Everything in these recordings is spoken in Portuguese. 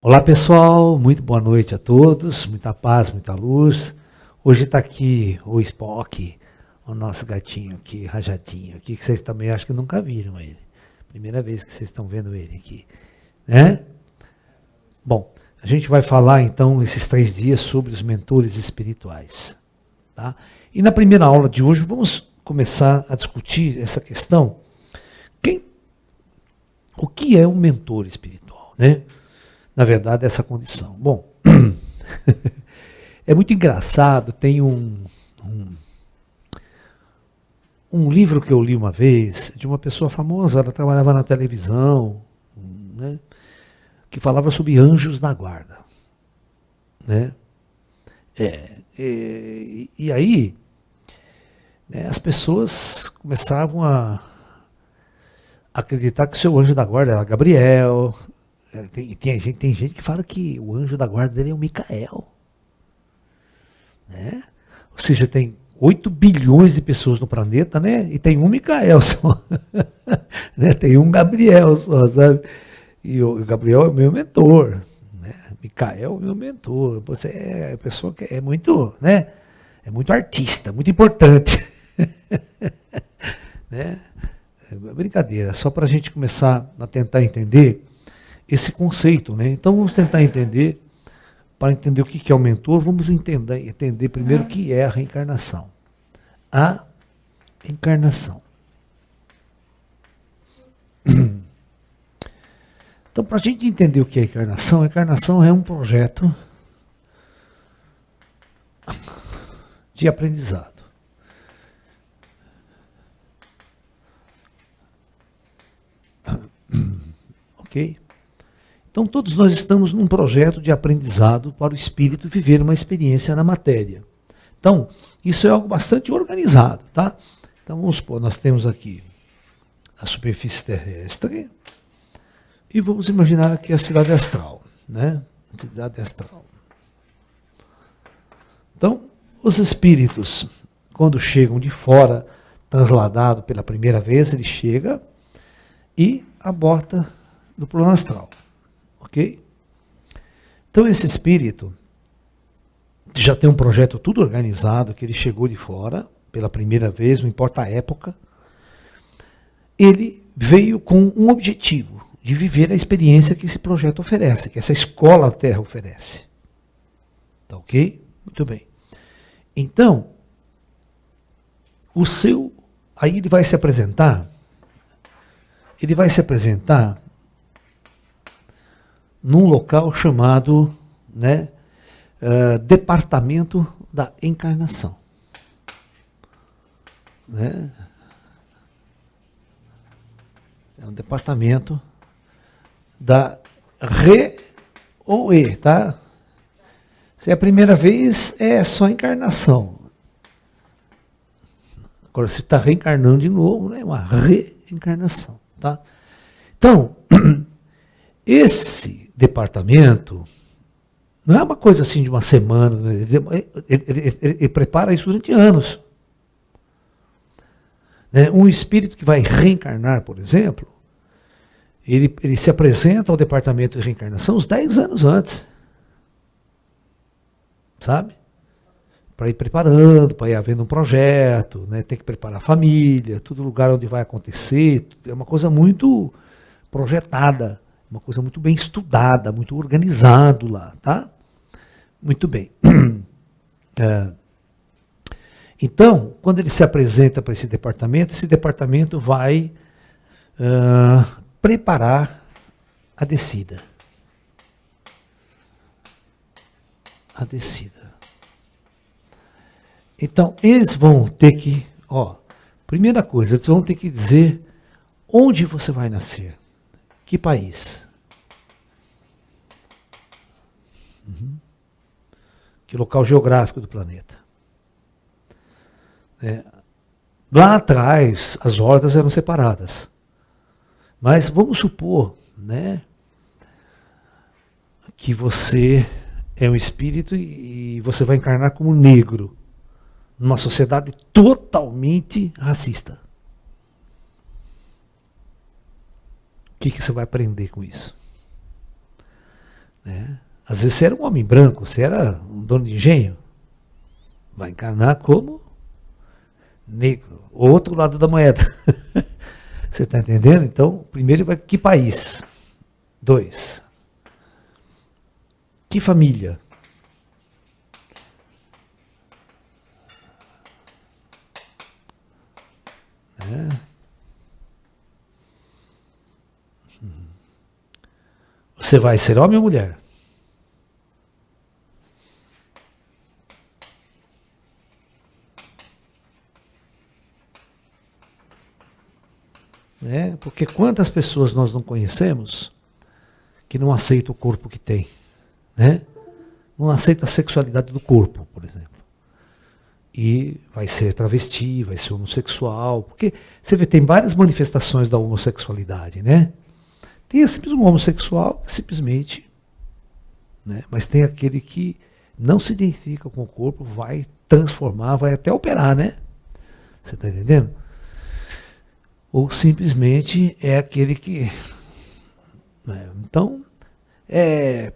Olá pessoal, muito boa noite a todos, muita paz, muita luz. Hoje está aqui o Spock, o nosso gatinho aqui, rajadinho aqui, que vocês também acho que nunca viram ele. Primeira vez que vocês estão vendo ele aqui, né? Bom, a gente vai falar então esses 3 dias sobre os mentores espirituais, tá? E na primeira aula de hoje vamos começar a discutir essa questão. O que é um mentor espiritual, né? Na verdade, essa condição. Bom, é muito engraçado, tem um livro que eu li uma vez, de uma pessoa famosa, ela trabalhava na televisão, né, que falava sobre anjos da guarda. Né? E aí, né, as pessoas começavam a acreditar que o seu anjo da guarda era Gabriel. Tem gente que fala que o anjo da guarda dele é o Micael. Né? Ou seja, tem 8 bilhões de pessoas no planeta, né? E tem um Micael só. Né? Tem um Gabriel só, sabe? E o Gabriel é o meu mentor. Né? Micael é o meu mentor. Você é pessoa que é muito, né? É muito artista, muito importante. Né? É brincadeira, só para a gente começar a tentar entender esse conceito, né? Então vamos tentar entender, para entender o que é o mentor, vamos entender primeiro o que é a reencarnação. A encarnação. Então, para a gente entender o que é a encarnação é um projeto de aprendizado. Ok? Então todos nós estamos num projeto de aprendizado para o espírito viver uma experiência na matéria. Então, isso é algo bastante organizado, tá? Então vamos supor, nós temos aqui a superfície terrestre e vamos imaginar aqui a cidade astral, né? Cidade astral. Então, os espíritos, quando chegam de fora, transladado pela primeira vez, ele chega e aborta no plano astral. Ok? Então esse espírito já tem um projeto tudo organizado, que ele chegou de fora, pela primeira vez, não importa a época, ele veio com um objetivo, de viver a experiência que esse projeto oferece, que essa escola Terra oferece. Tá ok? Muito bem. Então, aí ele vai se apresentar num local chamado, né, Departamento da Encarnação. Né? É um departamento da ou E, tá? Se é a primeira vez, é só encarnação. Agora, se está reencarnando de novo, né, é uma reencarnação. Tá? Então, esse departamento não é uma coisa assim de uma semana, ele prepara isso durante anos. Né? Um espírito que vai reencarnar, por exemplo, ele se apresenta ao departamento de reencarnação uns 10 anos antes. Sabe? Para ir preparando, para ir havendo um projeto, né? Tem que preparar a família, todo lugar onde vai acontecer, é uma coisa muito projetada. Uma coisa muito bem estudada, muito organizado lá, tá? Muito bem. Então, quando ele se apresenta para esse departamento vai preparar a descida. A descida. Então, eles vão ter que, primeira coisa, eles vão ter que dizer onde você vai nascer. Que país? Que local geográfico do planeta? Lá atrás, as hordas eram separadas. Mas vamos supor, né, que você é um espírito e você vai encarnar como negro numa sociedade totalmente racista. O que você vai aprender com isso? Às vezes você era um homem branco, você era um dono de engenho. Vai encarnar como negro. Outro lado da moeda. Você está entendendo? Então, primeiro vai que país? 2. Que família? Você vai ser homem ou mulher? Porque quantas pessoas nós não conhecemos que não aceitam o corpo que tem? Né? Não aceita a sexualidade do corpo, por exemplo. E vai ser travesti, vai ser homossexual, porque você vê, tem várias manifestações da homossexualidade, né? Tem um homossexual, simplesmente, né? Mas tem aquele que não se identifica com o corpo, vai transformar, vai até operar, né? Você está entendendo? Ou simplesmente é aquele que... né? Então,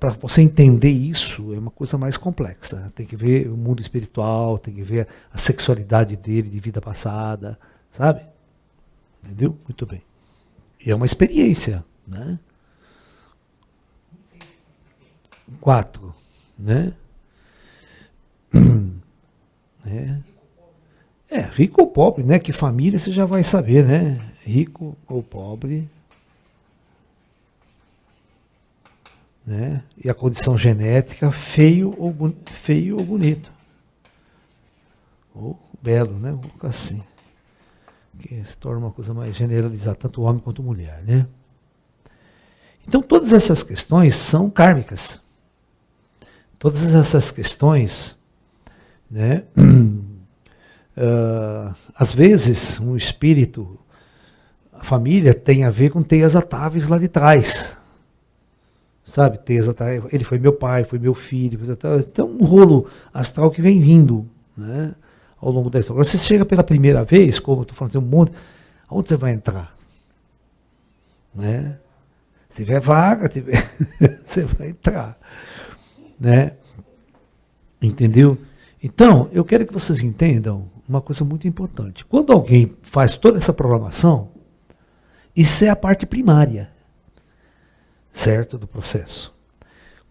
para você entender isso, é uma coisa mais complexa. Tem que ver o mundo espiritual, tem que ver a sexualidade dele de vida passada, sabe? Entendeu? Muito bem. E é uma experiência, né? 4, né? Rico ou pobre, né? Que família você já vai saber, né? Rico ou pobre, né? E a condição genética, feio ou bonito. Ou belo, né? Vou colocar assim. Que se torna uma coisa mais generalizada, tanto homem quanto mulher, né? Então todas essas questões são kármicas. Todas essas questões, né? Às vezes um espírito, a família tem a ver com teias atáveis lá de trás. Sabe, teias atáveis, ele foi meu pai, foi meu filho, então um rolo astral que vem vindo, né, ao longo da história. Agora você chega pela primeira vez, como eu estou falando, tem um monte, aonde você vai entrar? Né? Se tiver vaga, você vai entrar. Né? Entendeu? Então, eu quero que vocês entendam uma coisa muito importante. Quando alguém faz toda essa programação, isso é a parte primária, certo, do processo.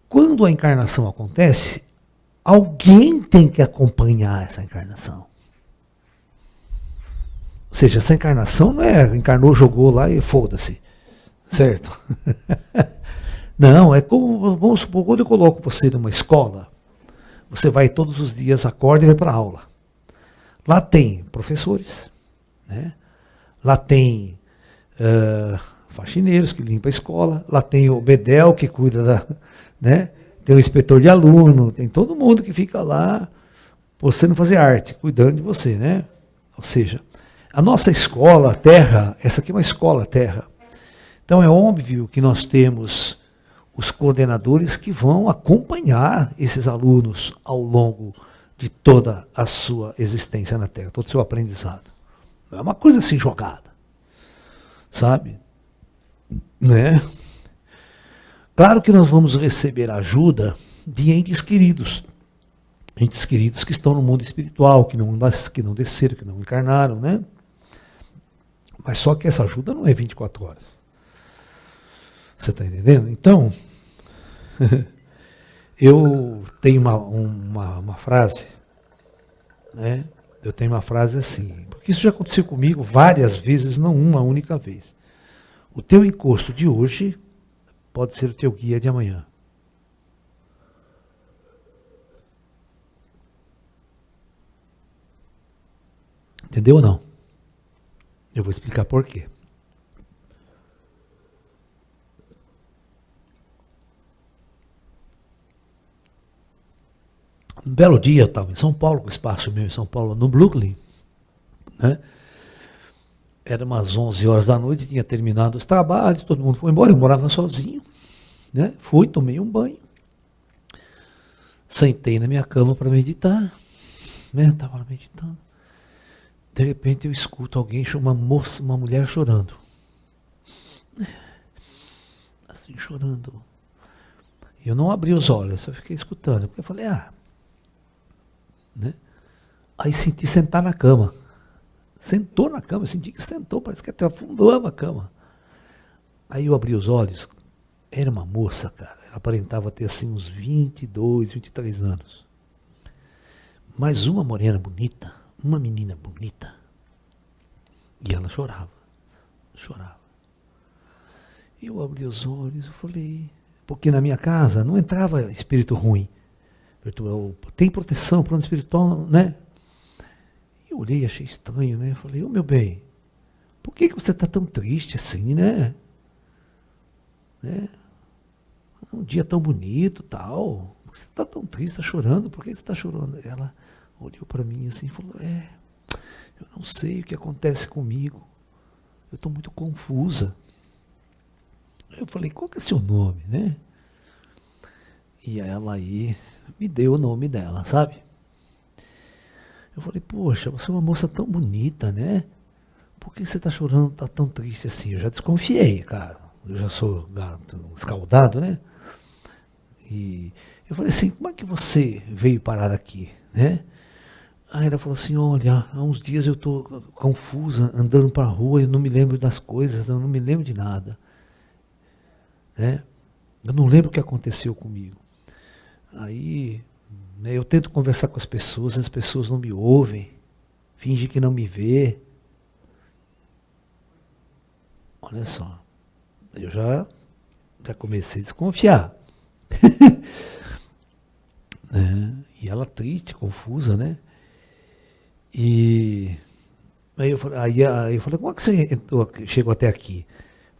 Quando a encarnação acontece, alguém tem que acompanhar essa encarnação. Ou seja, essa encarnação não é encarnou, jogou lá e foda-se, certo? Não, é como, vamos supor, quando eu coloco você numa escola, você vai todos os dias, acorda e vai para a aula. Lá tem professores, né? Lá tem faxineiros que limpam a escola, lá tem o bedel que cuida da... né? Tem o inspetor de aluno, tem todo mundo que fica lá, você não fazer arte, cuidando de você, né? Ou seja, a nossa escola, a Terra, essa aqui é uma escola Terra. Então é óbvio que nós temos os coordenadores que vão acompanhar esses alunos ao longo de toda a sua existência na Terra, todo o seu aprendizado. Não é uma coisa assim jogada, sabe? Né? Claro que nós vamos receber ajuda de entes queridos que estão no mundo espiritual, que não desceram, que não encarnaram, né? Mas só que essa ajuda não é 24 horas. Você está entendendo? Então, eu tenho uma frase, né? Eu tenho uma frase assim, porque isso já aconteceu comigo várias vezes, não uma única vez. O teu encosto de hoje pode ser o teu guia de amanhã. Entendeu ou não? Eu vou explicar por quê. Um belo dia eu estava em São Paulo, com o espaço meu em São Paulo, no Brooklyn, né? Era umas 11 horas da noite, tinha terminado os trabalhos, todo mundo foi embora, eu morava sozinho, né? Fui, tomei um banho, sentei na minha cama para meditar, né? Estava lá meditando. De repente eu escuto alguém, uma mulher chorando. Assim, chorando. Eu não abri os olhos, só fiquei escutando. Porque eu falei, né? Aí senti sentar na cama. Sentou na cama, eu senti que sentou, parece que até afundou a cama. Aí eu abri os olhos, era uma moça, cara. Ela aparentava ter assim uns 22, 23 anos. Mas uma morena bonita, uma menina bonita. E ela chorava. E eu abri os olhos, eu falei... Porque na minha casa não entrava espírito ruim. Tem proteção, plano espiritual, né? Eu olhei, achei estranho, né? Eu falei, meu bem, por que você está tão triste assim, né? Um dia tão bonito, tal. Por que você está tão triste, está chorando? Por que você está chorando? Ela olhou para mim assim e falou, eu não sei o que acontece comigo. Eu estou muito confusa. Eu falei, qual que é seu nome, né? E ela aí me deu o nome dela, sabe? Eu falei, poxa, você é uma moça tão bonita, né? Por que você está chorando, está tão triste assim? Eu já desconfiei, cara. Eu já sou gato escaldado, né? E eu falei assim, como é que você veio parar aqui, né? Aí ela falou assim, olha, há uns dias eu estou confusa, andando para a rua, eu não me lembro das coisas, eu não me lembro de nada. Né? Eu não lembro o que aconteceu comigo. Aí, né, eu tento conversar com as pessoas não me ouvem, fingem que não me vê. Olha só, eu já comecei a desconfiar. Né? E ela triste, confusa, né? E aí eu falei, como é que você chegou até aqui?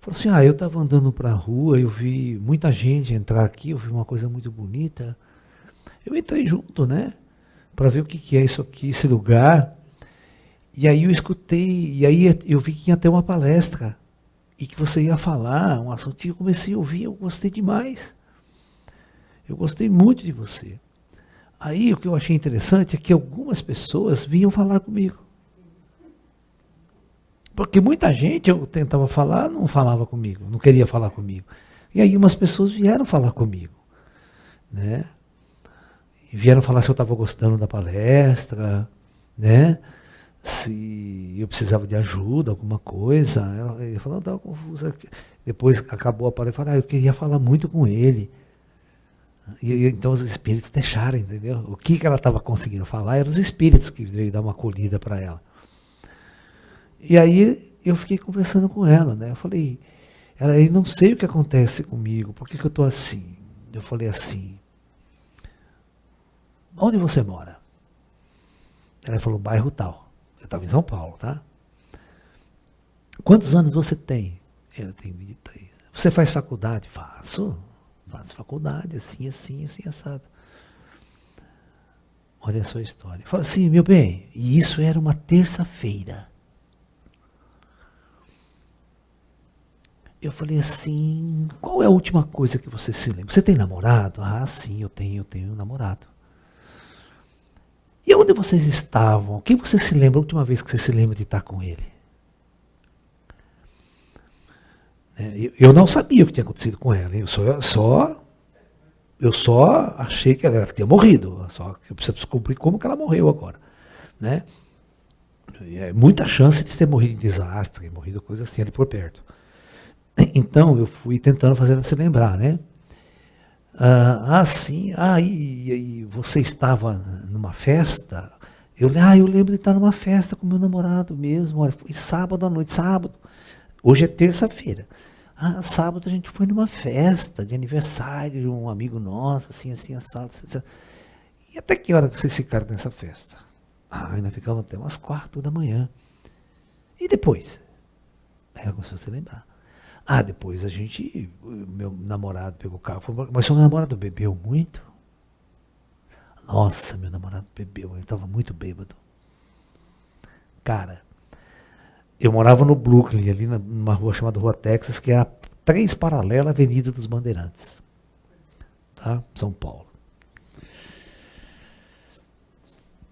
Falou assim, eu estava andando para a rua, eu vi muita gente entrar aqui, eu vi uma coisa muito bonita. Eu entrei junto, né? Para ver o que é isso aqui, esse lugar. E aí eu escutei, e aí eu vi que ia ter uma palestra. E que você ia falar, um assunto, e eu comecei a ouvir, eu gostei demais. Eu gostei muito de você. Aí o que eu achei interessante é que algumas pessoas vinham falar comigo. Porque muita gente, eu tentava falar, não falava comigo, não queria falar comigo. E aí umas pessoas vieram falar comigo, né? E vieram falar se eu estava gostando da palestra, né? Se eu precisava de ajuda, alguma coisa. Ela falou, não, estava confusa. Depois acabou a palestra, eu falei, eu queria falar muito com ele. E então os espíritos deixaram, entendeu? O que ela estava conseguindo falar eram os espíritos que veio dar uma acolhida para ela. E aí eu fiquei conversando com ela, né? Eu falei, eu não sei o que acontece comigo, por que eu estou assim? Eu falei assim, onde você mora? Ela falou, bairro tal. Eu estava em São Paulo, tá? Quantos anos você tem? Ela tem 23. Você faz faculdade? Faço faculdade, assim, assado. Olha a sua história. Fala assim, meu bem, e isso era uma terça-feira. Eu falei assim, qual é a última coisa que você se lembra? Você tem namorado? Ah, sim, eu tenho um namorado. E onde vocês estavam? Quem você se lembra, a última vez que você se lembra de estar com ele? Eu não sabia o que tinha acontecido com ela. Eu só achei que ela tinha morrido. Só que eu preciso descobrir como que ela morreu agora. Né? Muita chance de ter morrido em desastre, morrido coisa assim ali por perto. Então eu fui tentando fazer ela se lembrar, né? Sim. E você estava numa festa? Eu lembro de estar numa festa com meu namorado mesmo. Olha, foi sábado à noite, sábado. Hoje é terça-feira. Sábado a gente foi numa festa de aniversário de um amigo nosso, assim, assado. E até que hora vocês ficaram nessa festa? Ainda ficavam até umas 4 da manhã. E depois? Ela começou a se lembrar. Depois meu namorado pegou o carro, falou, mas seu namorado bebeu muito? Nossa, meu namorado bebeu, ele estava muito bêbado. Cara, eu morava no Brooklyn, ali numa rua chamada Rua Texas, que era 3 paralela à Avenida dos Bandeirantes. Tá? São Paulo.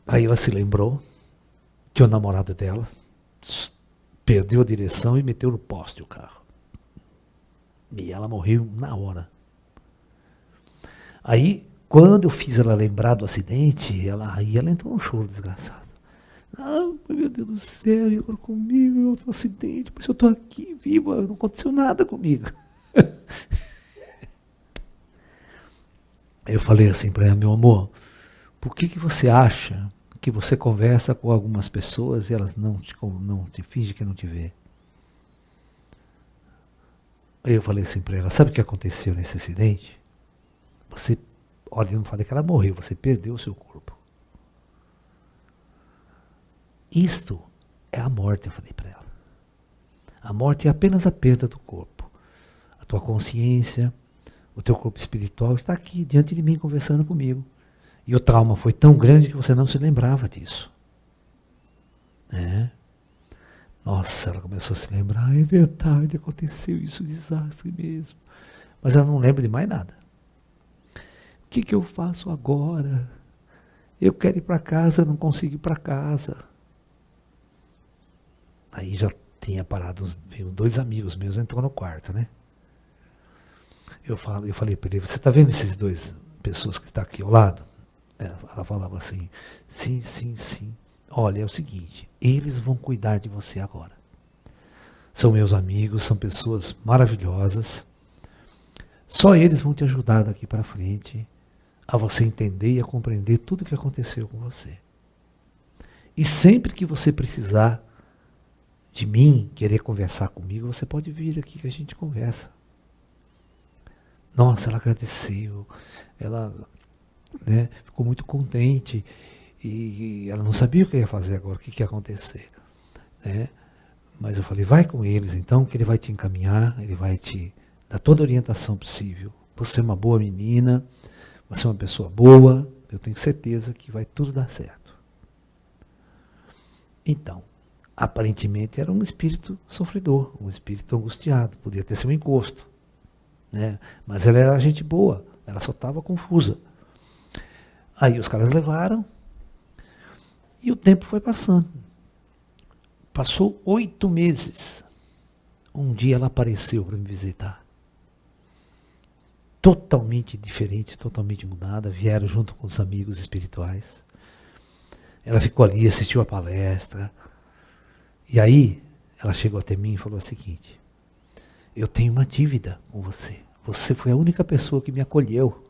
Aí ela se lembrou que o namorado dela perdeu a direção e meteu no poste o carro. E ela morreu na hora. Aí, quando eu fiz ela lembrar do acidente, ela entrou num choro desgraçado. Ah, meu Deus do céu, e agora comigo, outro acidente, mas eu estou aqui viva, não aconteceu nada comigo. Eu falei assim para ela, meu amor, por que você acha que você conversa com algumas pessoas e elas não te fingem que não te vê? Aí eu falei assim para ela, sabe o que aconteceu nesse acidente? Olha, eu não falei que ela morreu, você perdeu o seu corpo. Isto é a morte, eu falei para ela. A morte é apenas a perda do corpo. A tua consciência, o teu corpo espiritual está aqui, diante de mim, conversando comigo. E o trauma foi tão grande que você não se lembrava disso. Nossa, ela começou a se lembrar, é verdade, aconteceu isso, desastre mesmo. Mas ela não lembra de mais nada. O que eu faço agora? Eu quero ir para casa, não consigo ir para casa. Aí já tinha parado, veio 2 amigos meus, entrou no quarto, né? Eu falei para ele, você está vendo esses 2 pessoas que estão aqui ao lado? Ela falava assim, sim, sim, sim. Olha, é o seguinte, eles vão cuidar de você agora. São meus amigos, são pessoas maravilhosas. Só eles vão te ajudar daqui para frente a você entender e a compreender tudo o que aconteceu com você. E sempre que você precisar de mim, querer conversar comigo, você pode vir aqui que a gente conversa. Nossa, ela agradeceu, ela ficou muito contente e ela não sabia o que ia fazer agora, o que ia acontecer. Mas eu falei, vai com eles então, que ele vai te encaminhar, ele vai te dar toda a orientação possível. Você é uma boa menina, você é uma pessoa boa, eu tenho certeza que vai tudo dar certo. Então, aparentemente era um espírito sofredor, um espírito angustiado, podia ter sido um encosto. Mas ela era gente boa, ela só estava confusa. Aí os caras levaram e o tempo foi passando. Passou 8 meses. Um dia ela apareceu para me visitar. Totalmente diferente, totalmente mudada. Vieram junto com os amigos espirituais. Ela ficou ali, assistiu a palestra. E aí ela chegou até mim e falou o seguinte, eu tenho uma dívida com você. Você foi a única pessoa que me acolheu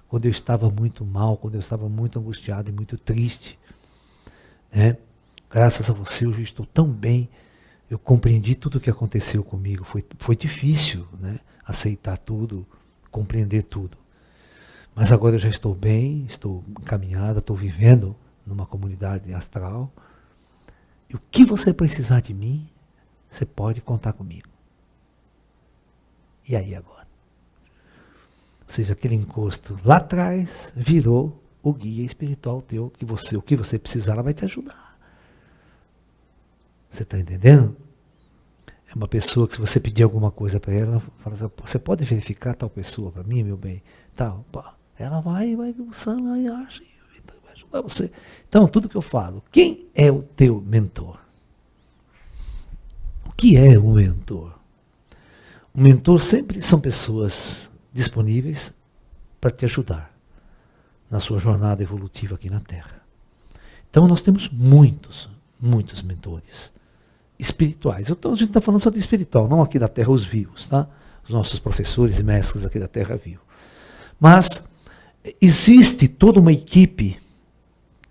quando eu estava muito mal, quando eu estava muito angustiado e muito triste. Graças a você eu já estou tão bem. Eu compreendi tudo o que aconteceu comigo. Foi difícil, aceitar tudo, compreender tudo. Mas agora eu já estou bem, estou encaminhada, estou vivendo numa comunidade astral. E o que você precisar de mim, você pode contar comigo. E aí agora? Ou seja, aquele encosto lá atrás virou o guia espiritual teu, que o que você precisar, ela vai te ajudar. Você está entendendo? É uma pessoa que se você pedir alguma coisa para ela fala assim, você pode verificar tal pessoa para mim, meu bem? Tal, pá. Ela vai buscar lá e acha, vai ajudar você. Então, tudo que eu falo, quem é o teu mentor? O que é um mentor? O mentor sempre são pessoas disponíveis para te ajudar na sua jornada evolutiva aqui na Terra. Então nós temos muitos mentores espirituais. Então a gente está falando só de espiritual, não aqui da Terra os vivos, tá? Os nossos professores e mestres aqui da Terra vivo. Mas existe toda uma equipe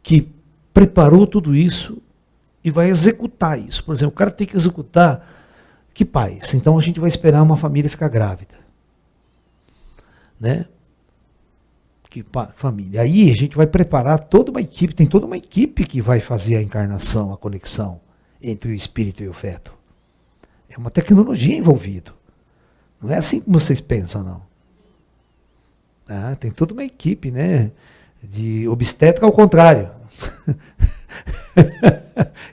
que preparou tudo isso e vai executar isso. Por exemplo, o cara tem que executar que pais? Então a gente vai esperar uma família ficar grávida. Que família. Aí a gente vai preparar toda uma equipe, tem toda uma equipe que vai fazer a encarnação, a conexão entre o espírito e o feto. É uma tecnologia envolvida. Não é assim como vocês pensam, não. Tem toda uma equipe, de obstétrica ao contrário.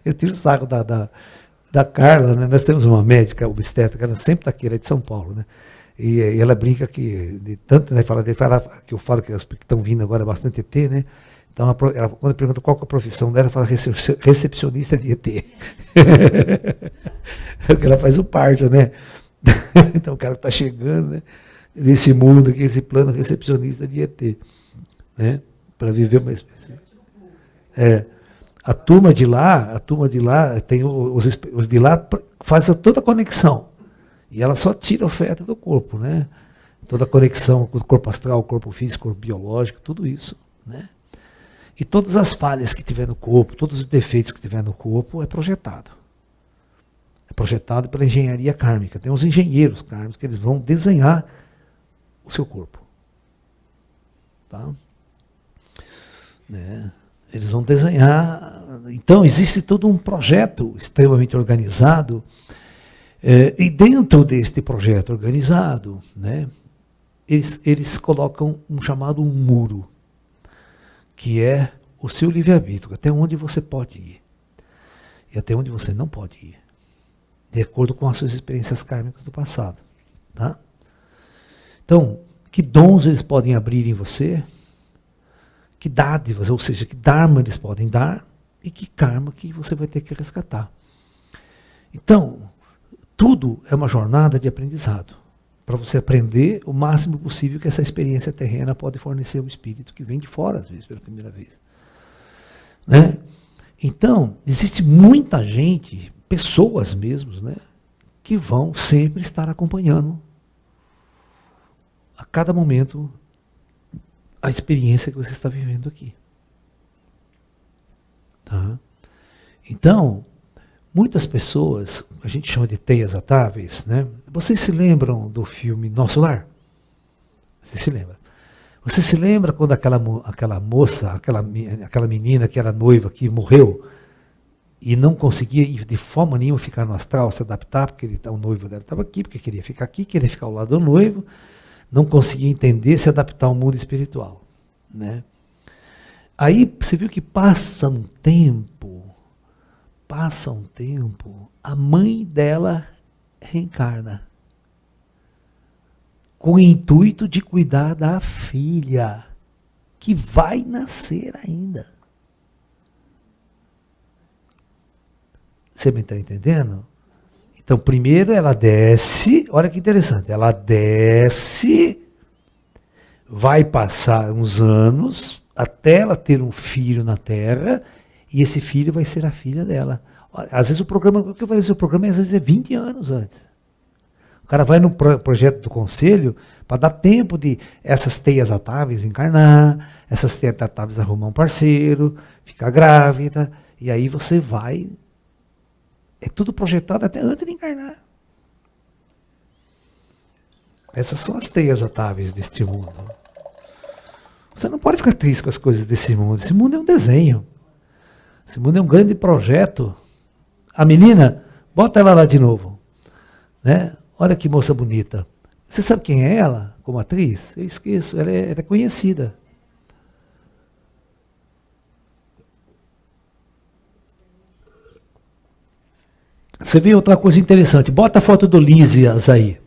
Eu tiro o saco da Carla, nós temos uma médica obstétrica, ela sempre está aqui, ela é de São Paulo, E ela brinca que, de tanto, fala que eu falo que estão vindo agora bastante ET, Então, ela, quando pergunta qual que é a profissão dela, ela fala recepcionista de ET. Porque ela faz o parto, Então, o cara está chegando, desse mundo, que esse plano recepcionista de ET, né? Para viver uma espécie. A turma de lá tem os de lá faz toda a conexão. E ela só tira a oferta do corpo, né? Toda a conexão com o corpo astral, o corpo físico, o corpo biológico, tudo isso, né? E todas as falhas que tiver no corpo, todos os defeitos que tiver no corpo, é projetado. É projetado pela engenharia kármica. Tem os engenheiros kármicos que eles vão desenhar o seu corpo. Tá? Né? Eles vão desenhar. Então, existe todo um projeto extremamente organizado. E dentro deste projeto organizado, né, eles colocam um chamado muro, que é o seu livre-arbítrio, até onde você pode ir e até onde você não pode ir, de acordo com as suas experiências kármicas do passado. Tá? Então, que dons eles podem abrir em você, que dádivas, ou seja, que dharma eles podem dar e que karma que você vai ter que resgatar. Então, tudo é uma jornada de aprendizado, para você aprender o máximo possível que essa experiência terrena pode fornecer ao espírito que vem de fora, às vezes, pela primeira vez. Né? Então, existe muita gente, pessoas mesmo, né, que vão sempre estar acompanhando a cada momento a experiência que você está vivendo aqui. Tá? Então, muitas pessoas, a gente chama de teias atáveis, né? Vocês se lembram do filme Nosso Lar? Você se lembra? Você se lembra quando aquela moça, aquela menina que era noiva, que morreu e não conseguia de forma nenhuma ficar no astral, se adaptar, porque o noivo dela estava aqui, porque queria ficar aqui, queria ficar ao lado do noivo, não conseguia entender, se adaptar ao mundo espiritual. Né? Aí você viu que passa um tempo, a mãe dela reencarna, com o intuito de cuidar da filha, que vai nascer ainda. Você me está entendendo? Então, primeiro ela desce, olha que interessante, ela desce, vai passar uns anos, até ela ter um filho na Terra, e esse filho vai ser a filha dela. Às vezes o programa, o que eu falei, o programa às vezes é 20 anos antes. O cara vai no projeto do conselho para dar tempo de essas teias atáveis encarnar, essas teias atáveis arrumar um parceiro, ficar grávida, e aí você vai. É tudo projetado até antes de encarnar. Essas são as teias atáveis deste mundo. Você não pode ficar triste com as coisas desse mundo. Esse mundo é um desenho. Esse mundo é um grande projeto. A menina, bota ela lá de novo. Né? Olha que moça bonita. Você sabe quem é ela como atriz? Eu esqueço, ela é conhecida. Você vê outra coisa interessante. Bota a foto do Lísias aí.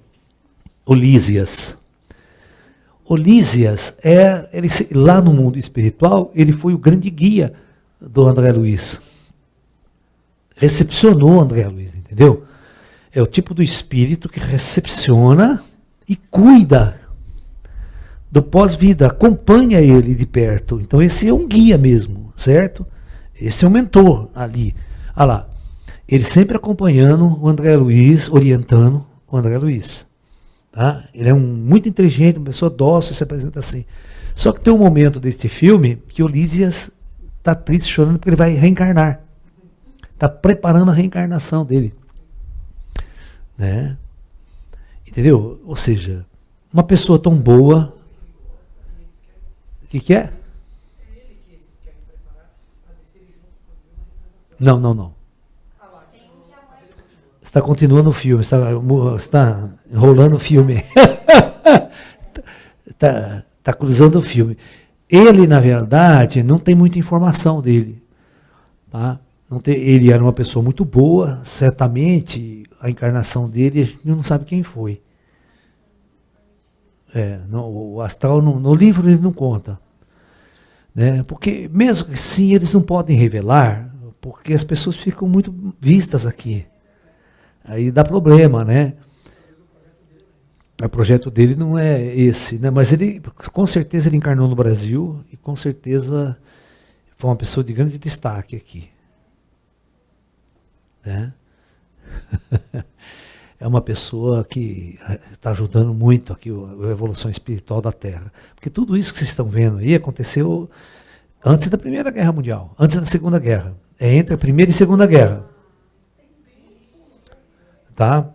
O Lísias. O Lísias, lá no mundo espiritual, ele foi o grande guia do André Luiz. Recepcionou o André Luiz, entendeu? É o tipo do espírito que recepciona e cuida do pós-vida, acompanha ele de perto. Então esse é um guia mesmo, certo? Esse é um mentor ali. Olha lá, ele sempre acompanhando o André Luiz, orientando o André Luiz. Tá? Ele é muito inteligente, uma pessoa dócil, se apresenta assim. Só que tem um momento deste filme que o Lísias está triste, chorando, porque ele vai reencarnar. Está preparando a reencarnação dele. Né? Entendeu? Ou seja, uma pessoa tão boa. O que é? Não. Está continuando o filme, está enrolando o filme. Está cruzando o filme. Ele, na verdade, não tem muita informação dele. Tá? Ele era uma pessoa muito boa, certamente a encarnação dele, a gente não sabe quem foi. O astral, no livro, ele não conta. Né? Porque, mesmo que sim, eles não podem revelar, porque as pessoas ficam muito vistas aqui. Aí dá problema, né? O projeto dele não é esse, né? Mas ele, com certeza, ele encarnou no Brasil e com certeza foi uma pessoa de grande destaque aqui. Né? É uma pessoa que está ajudando muito aqui a evolução espiritual da Terra. Porque tudo isso que vocês estão vendo aí aconteceu antes da Primeira Guerra Mundial, antes da Segunda Guerra. É entre a Primeira e a Segunda Guerra. Tá?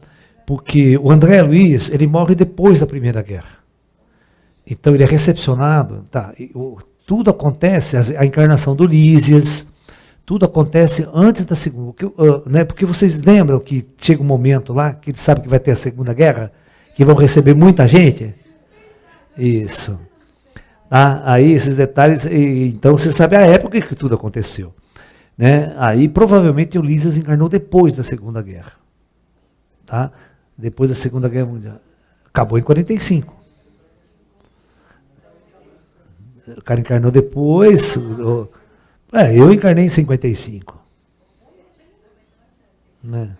Porque o André Luiz, ele morre depois da Primeira Guerra. Então ele é recepcionado, tá? Tudo acontece, a encarnação do Lísias, tudo acontece antes da Segunda. Né? Porque vocês lembram que chega um momento lá, que eles sabem que vai ter a Segunda Guerra, que vão receber muita gente? Isso. Tá? Aí esses detalhes, então você sabe a época que tudo aconteceu. Né? Aí provavelmente o Lísias encarnou depois da Segunda Guerra. Tá? Depois da Segunda Guerra Mundial. Acabou em 45. O cara encarnou depois. Eu encarnei em 55. Né?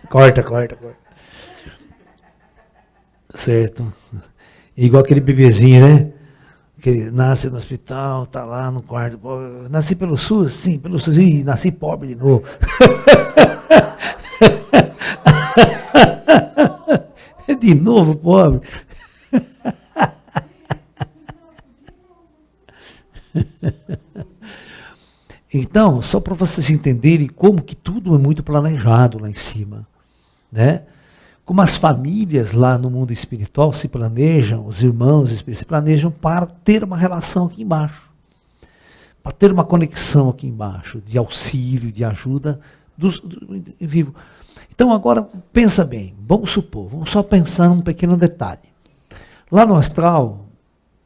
Corta. Certo. Igual aquele bebezinho, né? Que nasce no hospital, tá lá no quarto. Nasci pelo SUS? Sim, pelo SUS. Ih, nasci pobre de novo. De novo pobre. Então, só para vocês entenderem como que tudo é muito planejado lá em cima, né? Como as famílias lá no mundo espiritual se planejam, os irmãos espíritos se planejam para ter uma relação aqui embaixo, para ter uma conexão aqui embaixo, de auxílio, de ajuda do vivo. Então agora, pensa bem, vamos só pensar num pequeno detalhe. Lá no astral,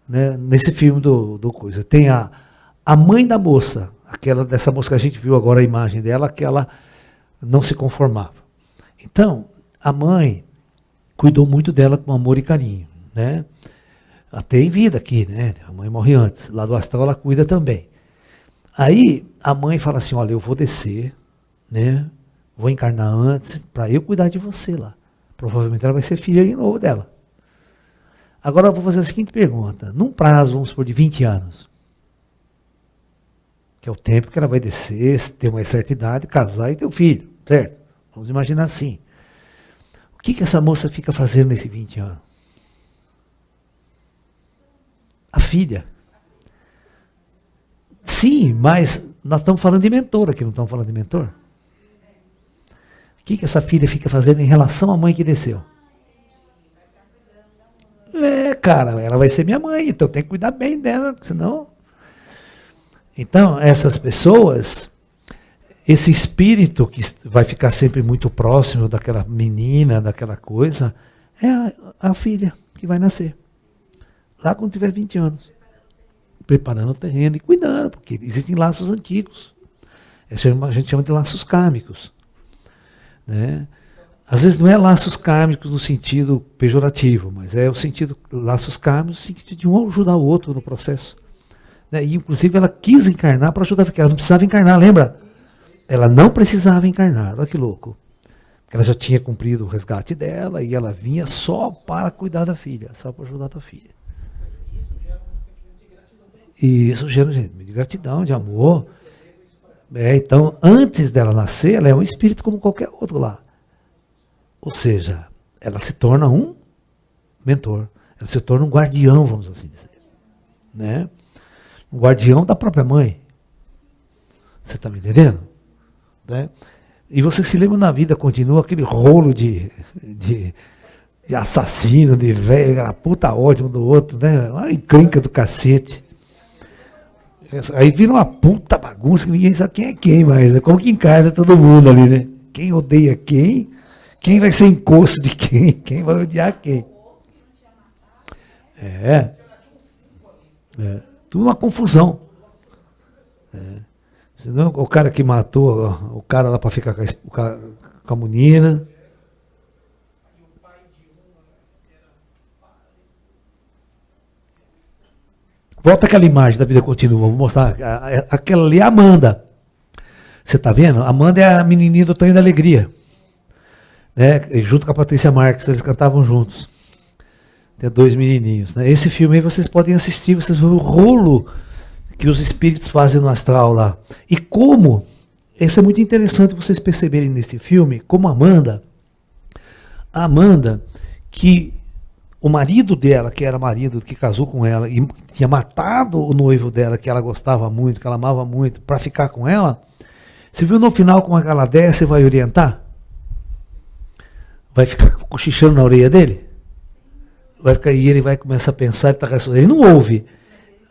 né, nesse filme do coisa, tem a mãe da moça, dessa moça que a gente viu agora a imagem dela, que ela não se conformava. Então, a mãe cuidou muito dela com amor e carinho, né? Até em vida aqui, né? A mãe morre antes, lá do astral ela cuida também. Aí a mãe fala assim, olha, eu vou descer, né? Vou encarnar antes para eu cuidar de você lá. Provavelmente ela vai ser filha de novo dela. Agora eu vou fazer a seguinte pergunta. Num prazo, vamos supor, de 20 anos, que é o tempo que ela vai descer, ter uma certa idade, casar e ter um filho, certo? Vamos imaginar assim. O que essa moça fica fazendo nesses 20 anos? A filha. Sim, mas nós estamos falando de mentor aqui, não estamos falando de mentor? O que essa filha fica fazendo em relação à mãe que desceu? Cara, ela vai ser minha mãe, então eu tenho que cuidar bem dela, senão... Então, essas pessoas, esse espírito que vai ficar sempre muito próximo daquela menina, daquela coisa, é a filha que vai nascer. Lá quando tiver 20 anos. Preparando o terreno e cuidando, porque existem laços antigos. A gente chama de laços kármicos. Né? Às vezes não é laços kármicos no sentido pejorativo, mas é o sentido laços kármicos no sentido de um ajudar o outro no processo. Né? E inclusive ela quis encarnar para ajudar, porque ela não precisava encarnar, lembra? Ela não precisava encarnar, olha que louco. Porque ela já tinha cumprido o resgate dela e ela vinha só para cuidar da filha, só para ajudar a tua filha. E isso gera um sentimento de gratidão, de amor. Então, antes dela nascer, ela é um espírito como qualquer outro lá. Ou seja, ela se torna um mentor. Ela se torna um guardião, vamos assim dizer. Né? Um guardião da própria mãe. Você está me entendendo? Né? E você se lembra, na vida continua aquele rolo de assassino, de velho, aquela puta ódio um do outro, né? Uma encrenca do cacete. Aí vira uma puta bagunça que ninguém sabe quem é quem mais, né? Como que encarna todo mundo ali, né? Quem odeia quem? Quem vai ser encosto de quem? Quem vai odiar quem? Tudo uma confusão. Senão, o cara que matou o cara lá para ficar com a menina. Volta aquela imagem da vida continua, vou mostrar. Aquela ali é a Amanda. Você está vendo? A Amanda é a menininha do Trem da Alegria. né? Junto com a Patrícia Marques, eles cantavam juntos. Tem dois menininhos, né? Esse filme aí vocês podem assistir, vocês vão ver o rolo que os espíritos fazem no astral lá. E como, isso é muito interessante vocês perceberem nesse filme, como a Amanda, que o marido dela, que era marido, que casou com ela, e tinha matado o noivo dela, que ela gostava muito, que ela amava muito, para ficar com ela, você viu no final como ela desce e vai orientar? Vai ficar cochichando na orelha dele? Vai ficar, e ele vai começar a pensar, ele não ouve.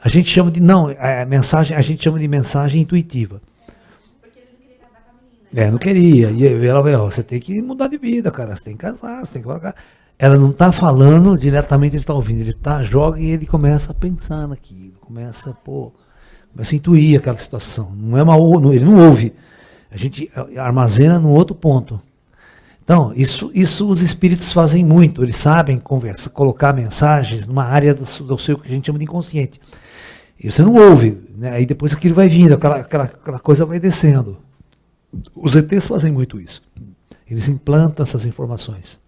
A gente chama de, não, a mensagem, a gente chama de mensagem intuitiva. Porque ele não queria casar com a menina. Não queria. E ela vai, você tem que mudar de vida, cara, você tem que casar, você tem que colocar. Ela não está falando diretamente, ele está ouvindo, ele joga e ele começa a pensar naquilo, começa a intuir aquela situação. Não é ele não ouve. A gente armazena num outro ponto. Então, isso os espíritos fazem muito, eles sabem colocar mensagens numa área do seu que a gente chama de inconsciente. E você não ouve, né? Aí depois aquilo vai vindo, aquela coisa vai descendo. Os ETs fazem muito isso. Eles implantam essas informações.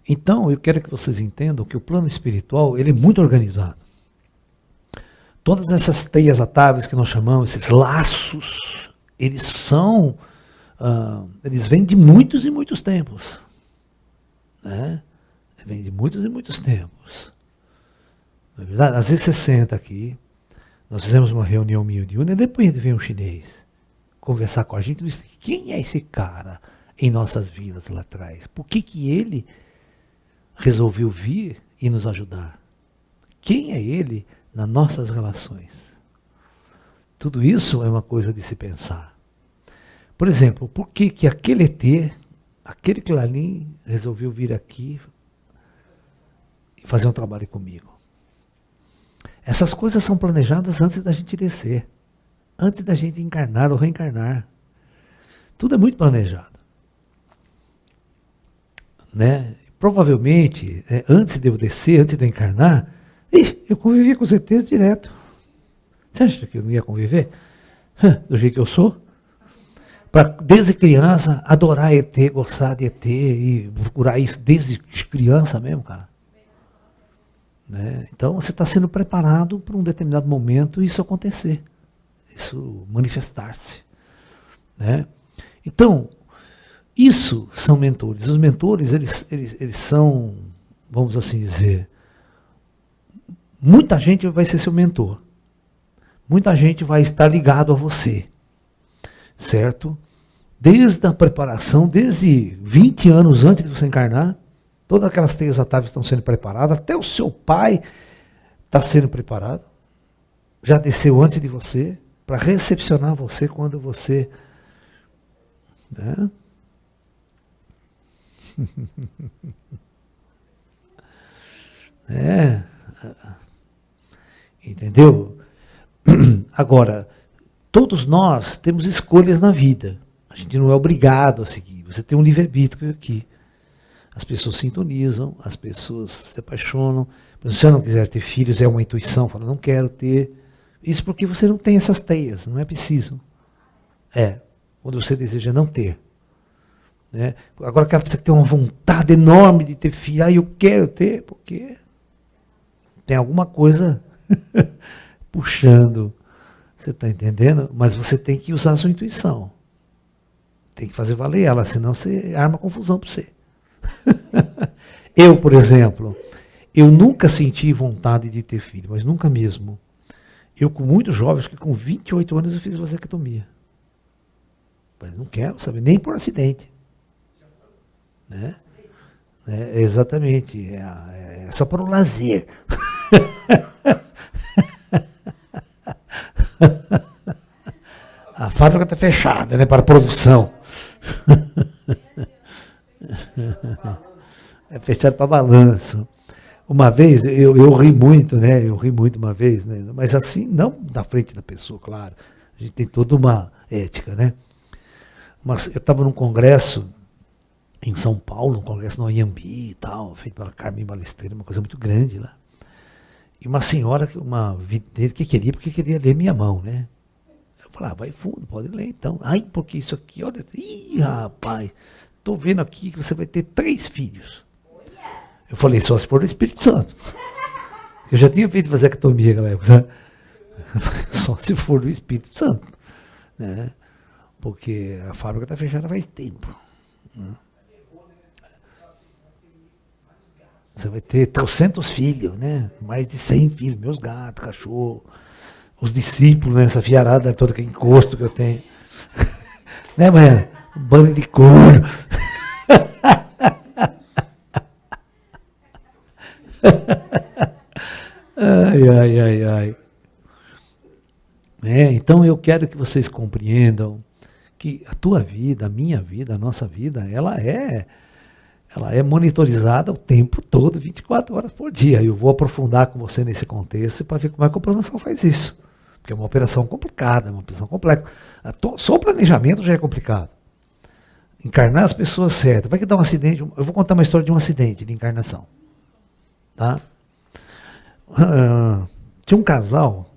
Então, eu quero que vocês entendam que o plano espiritual, ele é muito organizado. Todas essas teias atáveis que nós chamamos, esses laços, eles vêm de muitos e muitos tempos. Né? Vêm de muitos e muitos tempos. Não é verdade? Às vezes você senta aqui, nós fizemos uma reunião humilde, e depois vem um chinês conversar com a gente e diz, quem é esse cara em nossas vidas lá atrás? Por que ele resolveu vir e nos ajudar? Quem é ele nas nossas relações? Tudo isso é uma coisa de se pensar. Por exemplo, por que aquele ET, aquele Clarim, resolveu vir aqui e fazer um trabalho comigo? Essas coisas são planejadas antes da gente descer, antes da gente encarnar ou reencarnar. Tudo é muito planejado. Né? Provavelmente, antes de eu descer, antes de eu encarnar, eu convivi com os ETs direto. Você acha que eu não ia conviver? Do jeito que eu sou? Desde criança, adorar ET, gostar de ET e procurar isso desde criança mesmo, cara. Né? Então, você está sendo preparado para um determinado momento isso acontecer. Isso manifestar-se. Né? Então, isso são mentores. Os mentores, eles são, vamos assim dizer, muita gente vai ser seu mentor. Muita gente vai estar ligado a você. Certo? Desde a preparação, desde 20 anos antes de você encarnar, todas aquelas teias atáveis estão sendo preparadas, até o seu pai está sendo preparado. Já desceu antes de você, para recepcionar você quando você... Né? Entendeu? Agora, todos nós temos escolhas na vida. A gente não é obrigado a seguir. Você tem um livre-arbítrio aqui. As pessoas sintonizam, as pessoas se apaixonam. Mas se você não quiser ter filhos, é uma intuição. Fala, não quero ter. Isso porque você não tem essas teias, não é preciso. Quando você deseja não ter. Né? Agora aquela pessoa que tem uma vontade enorme de ter filho, eu quero ter, porque tem alguma coisa puxando. Você está entendendo? Mas você tem que usar a sua intuição. Tem que fazer valer ela, senão você arma confusão para você. Eu, por exemplo, eu nunca senti vontade de ter filho, mas nunca mesmo. Eu, com muitos jovens, que com 28 anos eu fiz vasectomia. Mas não quero saber, nem por acidente. Né? Exatamente, é só para o lazer. A fábrica está fechada, né, para a produção. É fechado para balanço. Uma vez, eu ri muito, né? Eu ri muito uma vez, né? Mas assim, não na frente da pessoa, claro. A gente tem toda uma ética, né? Mas eu estava num congresso em São Paulo, um congresso no Anhembi e tal, feito pela Carmen Balestreira, uma coisa muito grande lá. E uma senhora, uma videira que queria, porque queria ler minha mão, né? Eu falei, vai fundo, pode ler então. Ai, porque isso aqui, olha, ih, rapaz, estou vendo aqui que você vai ter 3 filhos. Eu falei, só se for do Espírito Santo. Eu já tinha feito vasectomia naquela época, né? Só se for do Espírito Santo. Né? Porque a fábrica está fechada faz tempo. Né? Você vai ter 300 filhos, né? Mais de 100 filhos, meus gatos, cachorro, os discípulos, né? Essa fiarada toda, que encosto que eu tenho. Né, mãe? Um bando de couro. Ai. Então eu quero que vocês compreendam que a tua vida, a minha vida, a nossa vida, ela é monitorizada o tempo todo, 24 horas por dia. Eu vou aprofundar com você nesse contexto para ver como é que a operação faz isso. Porque é uma operação complicada, é uma operação complexa. Só o planejamento já é complicado. Encarnar as pessoas certas. Vai que dá um acidente. Eu vou contar uma história de um acidente de encarnação. Tá? Tinha um casal,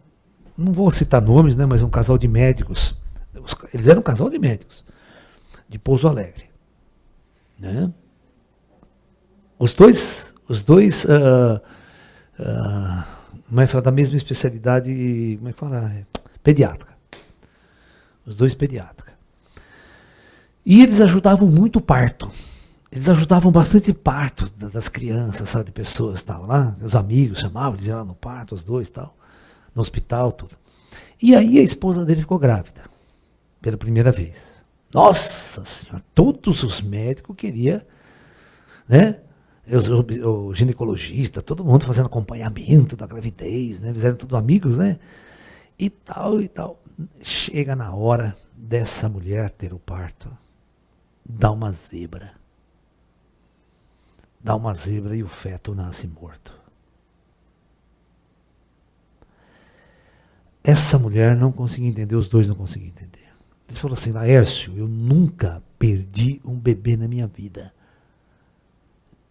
não vou citar nomes, né, mas um casal de médicos. Eles eram um casal de médicos, de Pouso Alegre. Né? Os dois da mesma especialidade, como é que fala? Pediátrica. Os dois pediátrica. E eles ajudavam muito o parto. Eles ajudavam bastante o parto das crianças, sabe, de pessoas, tal, lá. Os amigos chamavam, eles iam lá no parto, os dois, tal, no hospital, tudo. E aí a esposa dele ficou grávida, pela primeira vez. Nossa Senhora, todos os médicos queriam, né? O ginecologista, todo mundo fazendo acompanhamento da gravidez, né? Eles eram todos amigos, né? E tal, e tal. Chega na hora dessa mulher ter o parto, dá uma zebra. Dá uma zebra e o feto nasce morto. Essa mulher não conseguia entender, os dois não conseguiam entender. Ele falou assim, Laércio, eu nunca perdi um bebê na minha vida.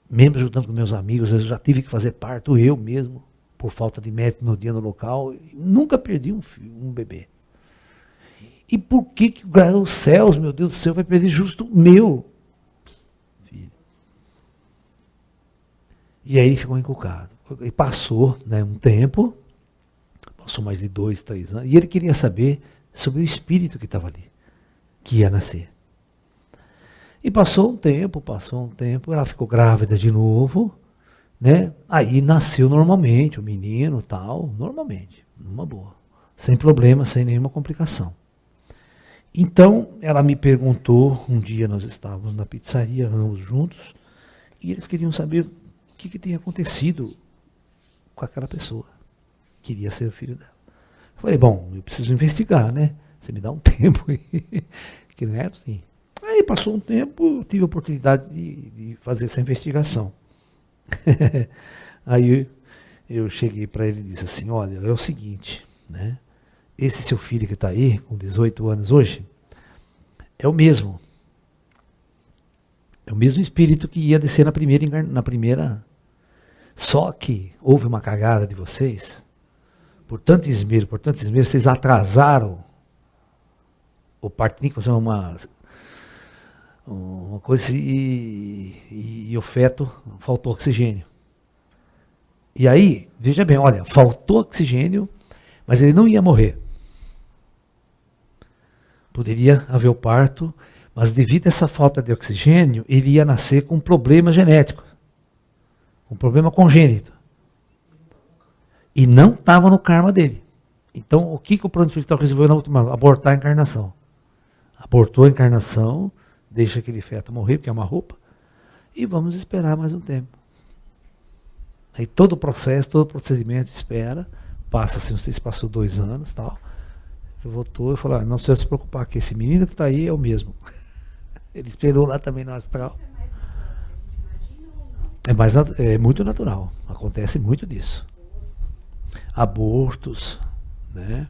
Mesmo ajudando com meus amigos, eu já tive que fazer parto, eu mesmo, por falta de médico no dia no local, nunca perdi um bebê. E por que os céus, meu Deus do céu, vai perder justo o meu filho? E aí ele ficou encucado. E passou, né, um tempo, passou mais de 2, 3 anos, e ele queria saber sobre o espírito que estava ali, que ia nascer. E passou um tempo, ela ficou grávida de novo, né? Aí nasceu normalmente, o menino tal, normalmente, numa boa, sem problema, sem nenhuma complicação. Então, ela me perguntou, um dia nós estávamos na pizzaria, ambos juntos, e eles queriam saber o que tinha acontecido com aquela pessoa. Queria ser o filho dela. Eu falei, bom, eu preciso investigar, né? Você me dá um tempo aí, que não é assim. Aí passou um tempo, tive a oportunidade de fazer essa investigação. Aí eu cheguei para ele e disse assim, olha, é o seguinte, né? Esse seu filho que está aí, com 18 anos hoje, é o mesmo. É o mesmo espírito que ia descer na primeira. Só que houve uma cagada de vocês, por tanto esmero, vocês atrasaram o parto, tinha que fazer uma coisa e o feto faltou oxigênio. E aí, veja bem, olha, faltou oxigênio, mas ele não ia morrer. Poderia haver o parto, mas devido a essa falta de oxigênio, ele ia nascer com um problema genético, um problema congênito. E não estava no karma dele. Então, o que o plano espiritual resolveu na última? Abortar a encarnação. Abortou a encarnação, deixa aquele feto morrer, porque é uma roupa, e vamos esperar mais um tempo. Aí todo o processo, todo o procedimento espera, passa-se, não sei se passou 2 anos, tal. Ele voltou e falou, não precisa se preocupar, que esse menino que está aí é o mesmo. Ele esperou lá também no astral. É muito natural, acontece muito disso. Abortos, né?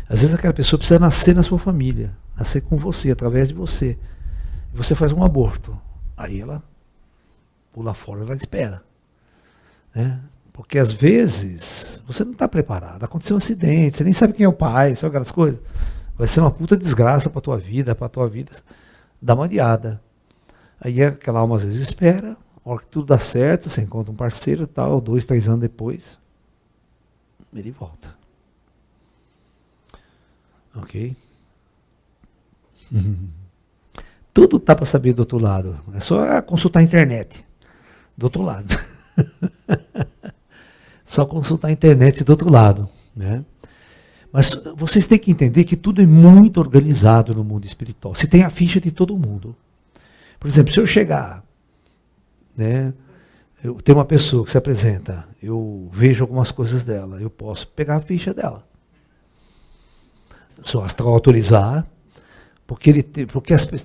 Às vezes aquela pessoa precisa nascer na sua família, nascer com você, através de você. Você faz um aborto, aí ela pula fora, ela espera. Né? Porque às vezes você não está preparado, aconteceu um acidente, você nem sabe quem é o pai, sabe aquelas coisas. Vai ser uma puta desgraça para a tua vida, dá uma adiada. Aí aquela alma às vezes espera, a hora que tudo dá certo, você encontra um parceiro e tal, 2, 3 anos depois, ele volta. Ok? Tudo tá para saber do outro lado. É só consultar a internet. Do outro lado. Só consultar a internet do outro lado. Né? Mas vocês têm que entender que tudo é muito organizado no mundo espiritual. Se tem a ficha de todo mundo. Por exemplo, se eu chegar, né, eu tenho uma pessoa que se apresenta, eu vejo algumas coisas dela, eu posso pegar a ficha dela. Se o astral autorizar, porque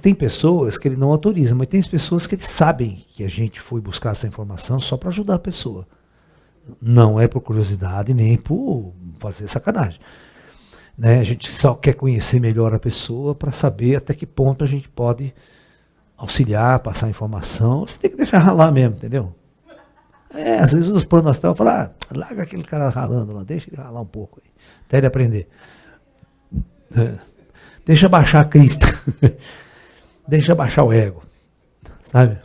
tem pessoas que ele não autoriza, mas tem pessoas que eles sabem que a gente foi buscar essa informação só para ajudar a pessoa. Não é por curiosidade, nem por fazer sacanagem. Né? A gente só quer conhecer melhor a pessoa para saber até que ponto a gente pode auxiliar, passar informação. Você tem que deixar ralar mesmo, entendeu? Às vezes os pronostais falam, larga aquele cara ralando lá, deixa ele ralar um pouco, aí, até ele aprender. Deixa baixar a crista. Deixa baixar o ego. Sabe?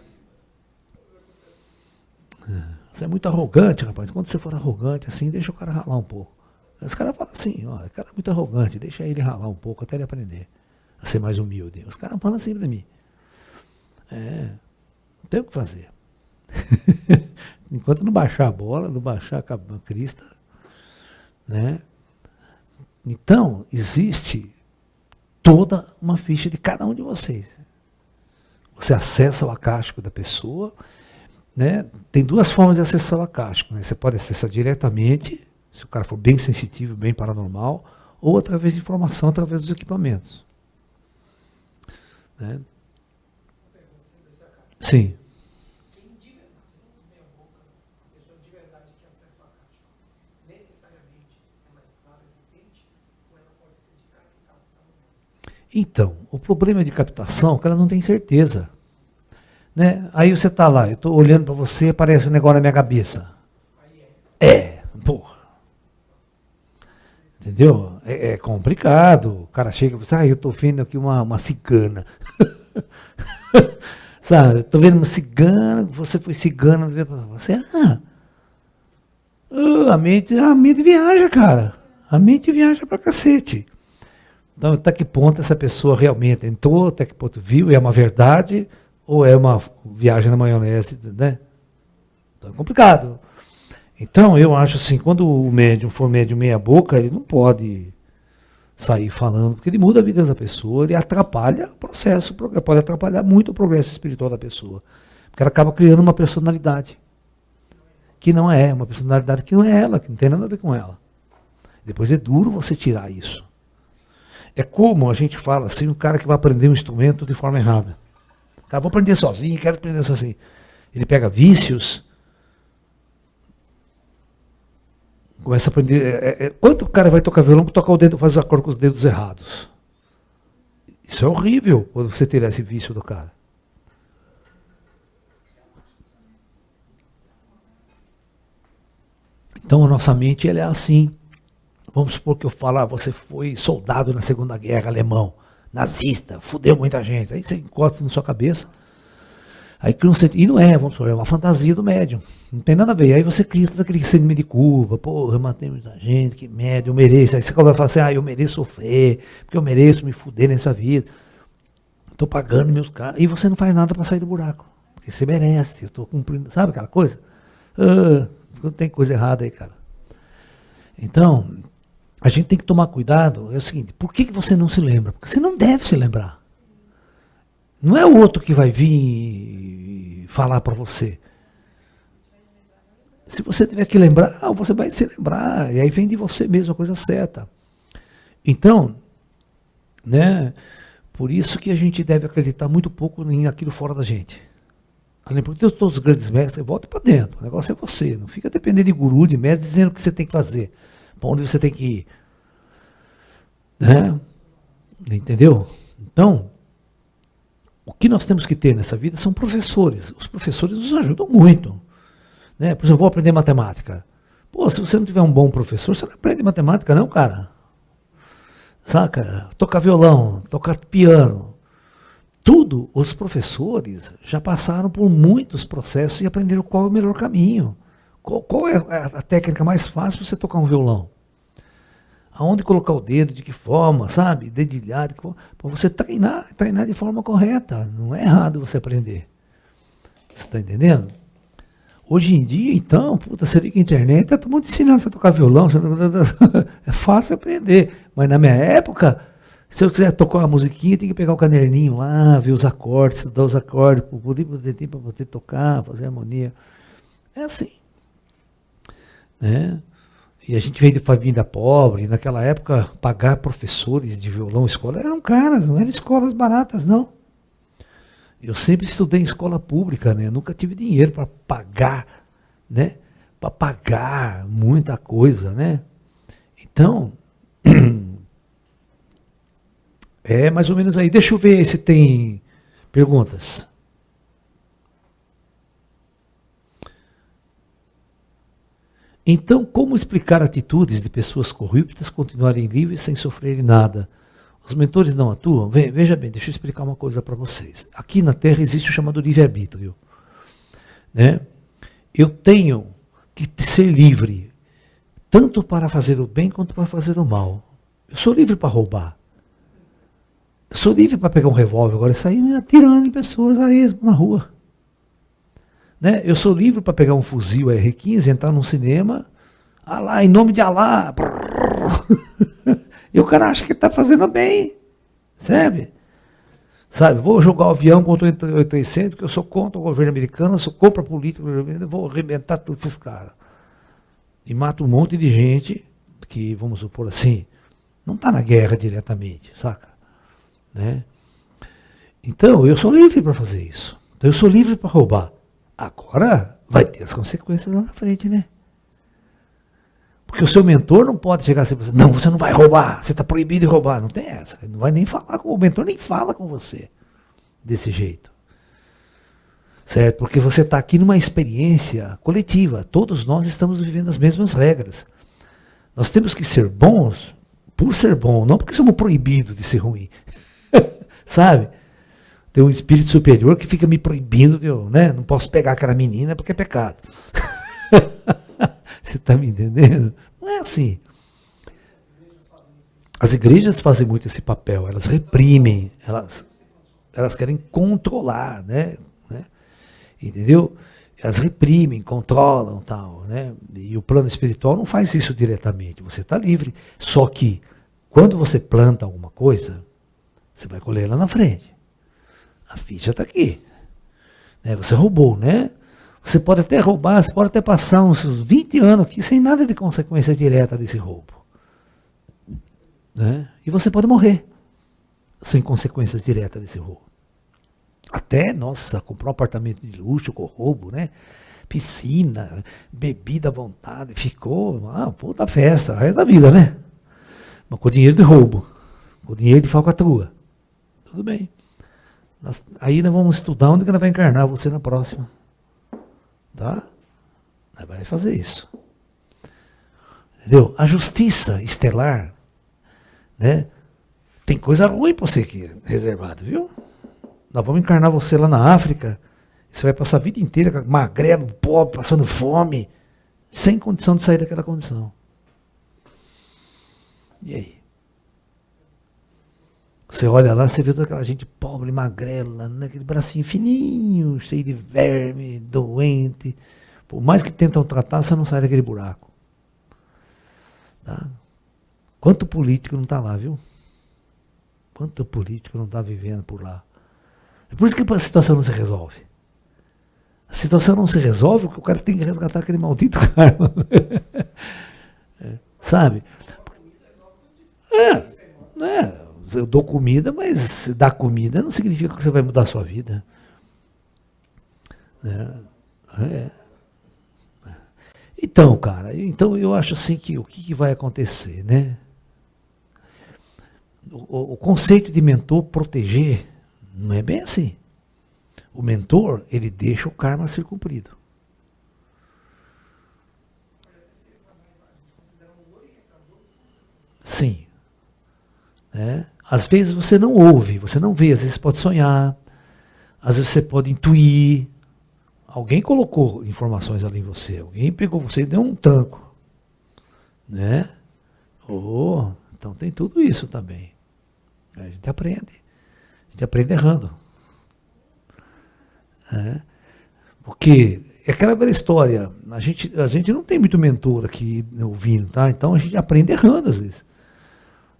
Você é muito arrogante, rapaz. Quando você for arrogante assim, deixa o cara ralar um pouco. Os caras falam assim, ó, o cara é muito arrogante, deixa ele ralar um pouco até ele aprender a ser mais humilde. Os caras falam assim pra mim. Não tem o que fazer. Enquanto não baixar a bola, não baixar a crista, né? Então, existe toda uma ficha de cada um de vocês. Você acessa o acástico da pessoa, né? Tem 2 formas de acessar o acástico. Né? Você pode acessar diretamente, se o cara for bem sensitivo, bem paranormal, ou através de informação, através dos equipamentos. Né? Sim. Então, o problema de captação é que ela não tem certeza. Né? Aí você está lá, eu estou olhando para você, aparece um negócio na minha cabeça. Porra. Entendeu? É complicado. O cara chega e fala, eu estou vendo aqui uma cigana. Sabe, estou vendo uma cigana, você foi cigana, você, a mente viaja, cara. A mente viaja pra cacete. Então, até que ponto essa pessoa realmente entrou, até que ponto viu, é uma verdade, ou é uma viagem na maionese, né? Então é complicado. Então, eu acho assim, quando o médium for médium meia boca, ele não pode sair falando, porque ele muda a vida da pessoa, ele atrapalha o processo, pode atrapalhar muito o progresso espiritual da pessoa. Porque ela acaba criando uma personalidade que não é, uma personalidade que não é ela, que não tem nada a ver com ela. Depois é duro você tirar isso. É como a gente fala assim, um cara que vai aprender um instrumento de forma errada. Cara, vou aprender sozinho, quero aprender sozinho. Ele pega vícios, começa a aprender. Quanto o cara vai tocar violão, tocar o dedo, faz os acordes com os dedos errados? Isso é horrível quando você tirar esse vício do cara. Então a nossa mente ela é assim. Vamos supor que eu falar, você foi soldado na Segunda Guerra, alemão, nazista, fudeu muita gente. Aí você encosta na sua cabeça. Aí cria um sentimento. E não é, vamos supor, é uma fantasia do médium. Não tem nada a ver. Aí você cria todo aquele sentimento de culpa. Porra, eu matei muita gente, que médium, eu mereço. Aí você vai falar assim, eu mereço sofrer, porque eu mereço me fuder nessa vida. Estou pagando meus caras. E você não faz nada para sair do buraco. Porque você merece, eu estou cumprindo. Sabe aquela coisa? Tem coisa errada aí, cara. Então, a gente tem que tomar cuidado. É o seguinte, por que você não se lembra? Porque você não deve se lembrar. Não é o outro que vai vir falar para você. Se você tiver que lembrar, você vai se lembrar. E aí vem de você mesmo a coisa certa. Então, né, por isso que a gente deve acreditar muito pouco em aquilo fora da gente. Além de todos os grandes mestres, volta para dentro. O negócio é você. Não fica dependendo de guru, de mestre, dizendo o que você tem que fazer. Para onde você tem que ir. Né? Entendeu? Então, o que nós temos que ter nessa vida são professores. Os professores nos ajudam muito. Né? Por exemplo, eu vou aprender matemática. Pô, se você não tiver um bom professor, você não aprende matemática não, cara. Saca? Tocar violão, tocar piano, tudo, os professores já passaram por muitos processos e aprenderam qual é o melhor caminho. Qual é a técnica mais fácil para você tocar um violão? Aonde colocar o dedo, de que forma, sabe? Dedilhar, para você treinar de forma correta. Não é errado você aprender. Você está entendendo? Hoje em dia, então, puta, você liga a internet, tá todo mundo ensinando você a tocar violão. É fácil aprender. Mas na minha época, se eu quiser tocar uma musiquinha, tem que pegar o caderninho lá, ver os acordes, estudar os acordes, para poder tocar, fazer harmonia. É assim. Né? E a gente veio de família pobre, naquela época, pagar professores de violão, escola, eram caras, não eram escolas baratas, não. Eu sempre estudei em escola pública, né? Eu nunca tive dinheiro para pagar, né? Para pagar muita coisa, né? Então, é mais ou menos aí. Deixa eu ver se tem perguntas. Então, como explicar atitudes de pessoas corruptas continuarem livres sem sofrerem nada? Os mentores não atuam? Veja bem, deixa eu explicar uma coisa para vocês. Aqui na Terra existe o chamado livre-arbítrio. Né? Eu tenho que ser livre, tanto para fazer o bem quanto para fazer o mal. Eu sou livre para roubar. Eu sou livre para pegar um revólver agora e sair atirando em pessoas a esmo na rua. Né? Eu sou livre para pegar um fuzil R15, entrar num cinema, Alá, em nome de Alá. E o cara acha que está fazendo bem, sabe? Vou jogar o avião contra o 800, porque eu sou contra o governo americano, eu sou contra a política, eu vou arrebentar todos esses caras. E mato um monte de gente que, vamos supor assim, não está na guerra diretamente, saca? Né? Então, eu sou livre para fazer isso. Então, eu sou livre para roubar. Agora, vai ter as consequências lá na frente, né? Porque o seu mentor não pode chegar assim, não, você não vai roubar, você está proibido de roubar. Não tem essa. Ele não vai nem falar com o mentor, nem fala com você desse jeito. Certo? Porque você está aqui numa experiência coletiva. Todos nós estamos vivendo as mesmas regras. Nós temos que ser bons por ser bom, não porque somos proibidos de ser ruim. Sabe? Tem um espírito superior que fica me proibindo, né? Não posso pegar aquela menina porque é pecado. Você está me entendendo? Não é assim. As igrejas fazem muito esse papel, elas reprimem, elas querem controlar, né? Entendeu? Elas reprimem, controlam, tal, né? E o plano espiritual não faz isso diretamente, você está livre. Só que, quando você planta alguma coisa, você vai colher lá na frente. A ficha está aqui. Né? Você roubou, né? Você pode até roubar, você pode até passar uns 20 anos aqui sem nada de consequência direta desse roubo. Né? E você pode morrer sem consequências diretas desse roubo. Até, nossa, comprar um apartamento de luxo com roubo, né? Piscina, bebida à vontade, ficou uma puta festa, o resto da vida, né? Mas com dinheiro de roubo, com dinheiro de falcatrua. Tudo bem. Aí nós vamos estudar onde que ela vai encarnar você na próxima. Tá? Nós vai fazer isso. Entendeu? A justiça estelar, né? Tem coisa ruim para você aqui reservada, viu? Nós vamos encarnar você lá na África. Você vai passar a vida inteira magrelo, pobre, passando fome, sem condição de sair daquela condição. E aí? Você olha lá, você vê toda aquela gente pobre, magrela, né? Aquele bracinho fininho, cheio de verme, doente. Por mais que tentam tratar, você não sai daquele buraco. Tá? Quanto político não está lá, viu? Quanto político não está vivendo por lá. É por isso que a situação não se resolve. A situação não se resolve porque o cara tem que resgatar aquele maldito karma. Sabe? Eu dou comida, mas dar comida não significa que você vai mudar a sua vida. Então, cara, eu acho assim que o que vai acontecer, né? O conceito de mentor proteger não é bem assim. O mentor, ele deixa o karma ser cumprido. Sim. Né? Às vezes você não ouve, você não vê, às vezes você pode sonhar, às vezes você pode intuir. Alguém colocou informações ali em você, alguém pegou você e deu um tranco. Né? Então tem tudo isso também. A gente aprende errando. Porque é aquela velha história, a gente não tem muito mentor aqui ouvindo, tá? Então a gente aprende errando às vezes.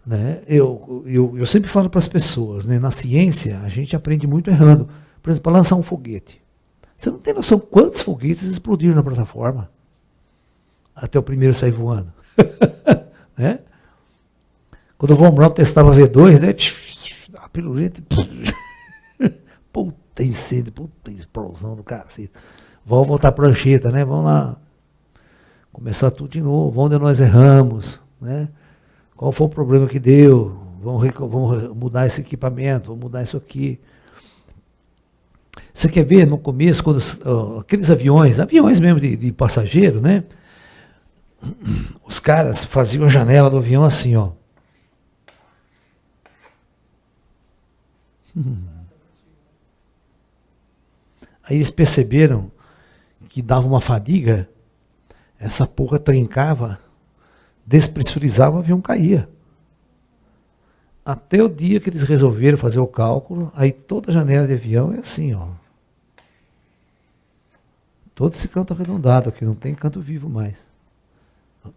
Né? Eu sempre falo para as pessoas, né? Na ciência a gente aprende muito errando. Por exemplo, para lançar um foguete. Você não tem noção quantos foguetes explodiram na plataforma até o primeiro sair voando. Né? Quando o Von Braun testava V2, né? A piruleta, puta incêndio, puta explosão do cacete. Vamos voltar a prancheta, né? Vamos lá começar tudo de novo, onde nós erramos, né? Qual foi o problema que deu? Vamos mudar esse equipamento, vamos mudar isso aqui. Você quer ver no começo, quando aqueles aviões mesmo de passageiro, né? Os caras faziam a janela do avião assim, ó. Aí eles perceberam que dava uma fadiga, essa porra trincava, despressurizava, o avião caía. Até o dia que eles resolveram fazer o cálculo, aí toda a janela de avião é assim, ó. Todo esse canto arredondado aqui, não tem canto vivo mais.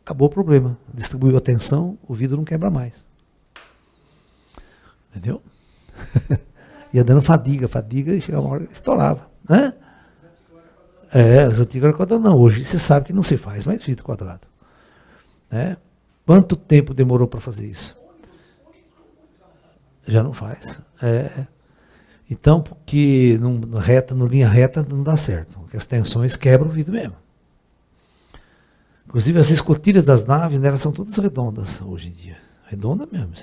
Acabou o problema. Distribuiu a tensão, o vidro não quebra mais. Entendeu? Ia dando fadiga e chegava uma hora que estourava. Hã? Os antigos eram quadrados, não. Hoje você sabe que não se faz mais vidro quadrado. Né? Quanto tempo demorou para fazer isso? Já não faz. Então, porque no linha reta não dá certo. Porque as tensões quebram o vidro mesmo. Inclusive as escotilhas das naves, né, elas são todas redondas hoje em dia. Redonda mesmo.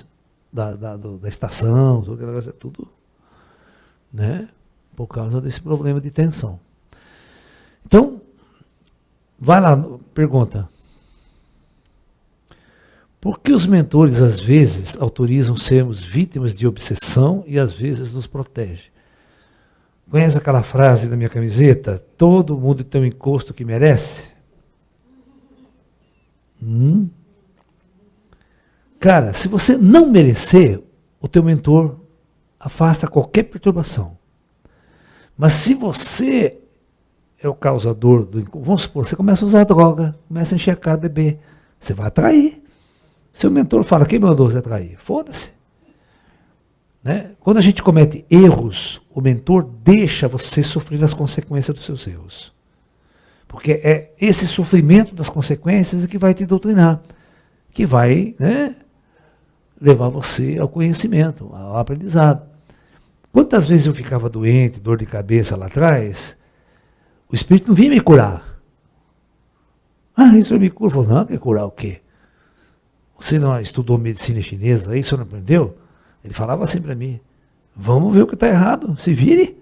Da estação, tudo aquele negócio, é tudo, né, por causa desse problema de tensão. Então, vai lá, pergunta. Por que os mentores às vezes autorizam sermos vítimas de obsessão e às vezes nos protegem? Conhece aquela frase da minha camiseta? Todo mundo tem um encosto que merece? Cara, se você não merecer, o teu mentor afasta qualquer perturbação. Mas se você é o causador do encosto, vamos supor, você começa a usar droga, começa a encher a cara, beber, você vai atrair. Seu mentor fala, quem mandou você atrair? Foda-se. Né? Quando a gente comete erros, o mentor deixa você sofrer as consequências dos seus erros. Porque é esse sofrimento das consequências que vai te doutrinar, que vai, né, levar você ao conhecimento, ao aprendizado. Quantas vezes eu ficava doente, dor de cabeça lá atrás, o Espírito não vinha me curar. Isso me cura. Falei, não, quer curar o quê? Você não estudou medicina chinesa, aí você não aprendeu? Ele falava assim para mim, vamos ver o que está errado, se vire.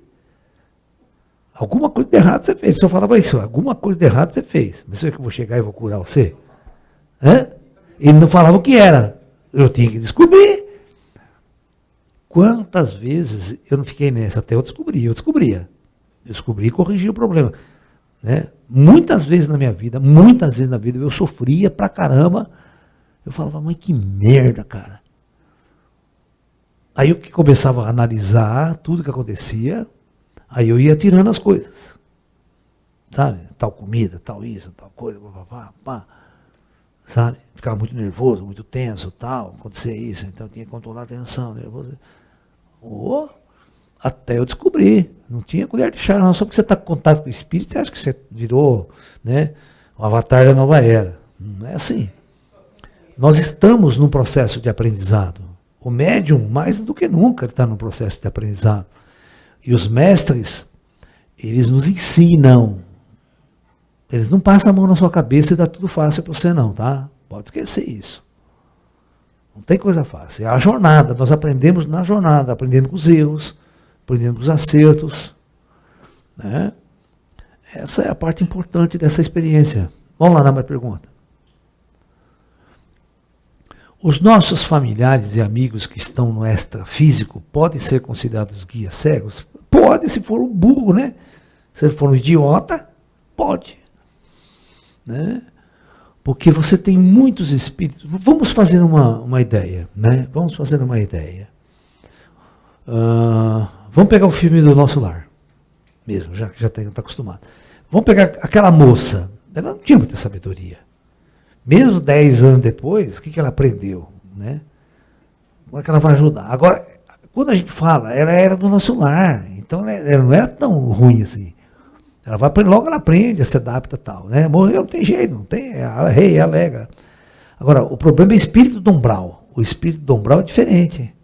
Alguma coisa de errado você fez. Ele só falava isso, alguma coisa de errado você fez. Mas você que eu vou chegar e vou curar você? Ele não falava o que era. Eu tinha que descobrir. Quantas vezes eu não fiquei nessa até eu descobria. Eu descobri e corrigi o problema. Né? Muitas vezes na minha vida, eu sofria pra caramba. Eu falava, mãe, que merda, cara. Aí eu que começava a analisar tudo que acontecia, aí eu ia tirando as coisas. Sabe? Tal comida, tal isso, tal coisa, pá. Sabe? Ficava muito nervoso, muito tenso, tal, acontecia isso, então eu tinha que controlar a tensão, nervoso. Até eu descobri, não tinha colher de chá, não, só porque você está em contato com o espírito, você acha que você virou, né, o avatar da nova era. Não é assim. Nós estamos num processo de aprendizado. O médium, mais do que nunca, está num processo de aprendizado. E os mestres, eles nos ensinam. Eles não passam a mão na sua cabeça e dá tudo fácil para você não, tá? Pode esquecer isso. Não tem coisa fácil. É a jornada, nós aprendemos na jornada, aprendendo com os erros, aprendendo com os acertos. Né? Essa é a parte importante dessa experiência. Vamos lá na minha pergunta. Os nossos familiares e amigos que estão no extrafísico podem ser considerados guias cegos? Pode, se for um burro, né? Se ele for um idiota, pode. Né? Porque você tem muitos espíritos. Vamos fazer uma ideia, né? Vamos fazer uma ideia. Vamos pegar o filme do Nosso Lar, mesmo, já que já está acostumado. Vamos pegar aquela moça, ela não tinha muita sabedoria. Mesmo 10 anos depois, o que ela aprendeu? Né? Como é que ela vai ajudar? Agora, quando a gente fala, ela era do Nosso Lar, então ela não era tão ruim assim. Ela vai logo, ela aprende, se adapta e tal. Né? Morreu, não tem jeito, não tem, é rei, é alega. Agora, o problema é o espírito do umbral. O espírito do umbral é diferente.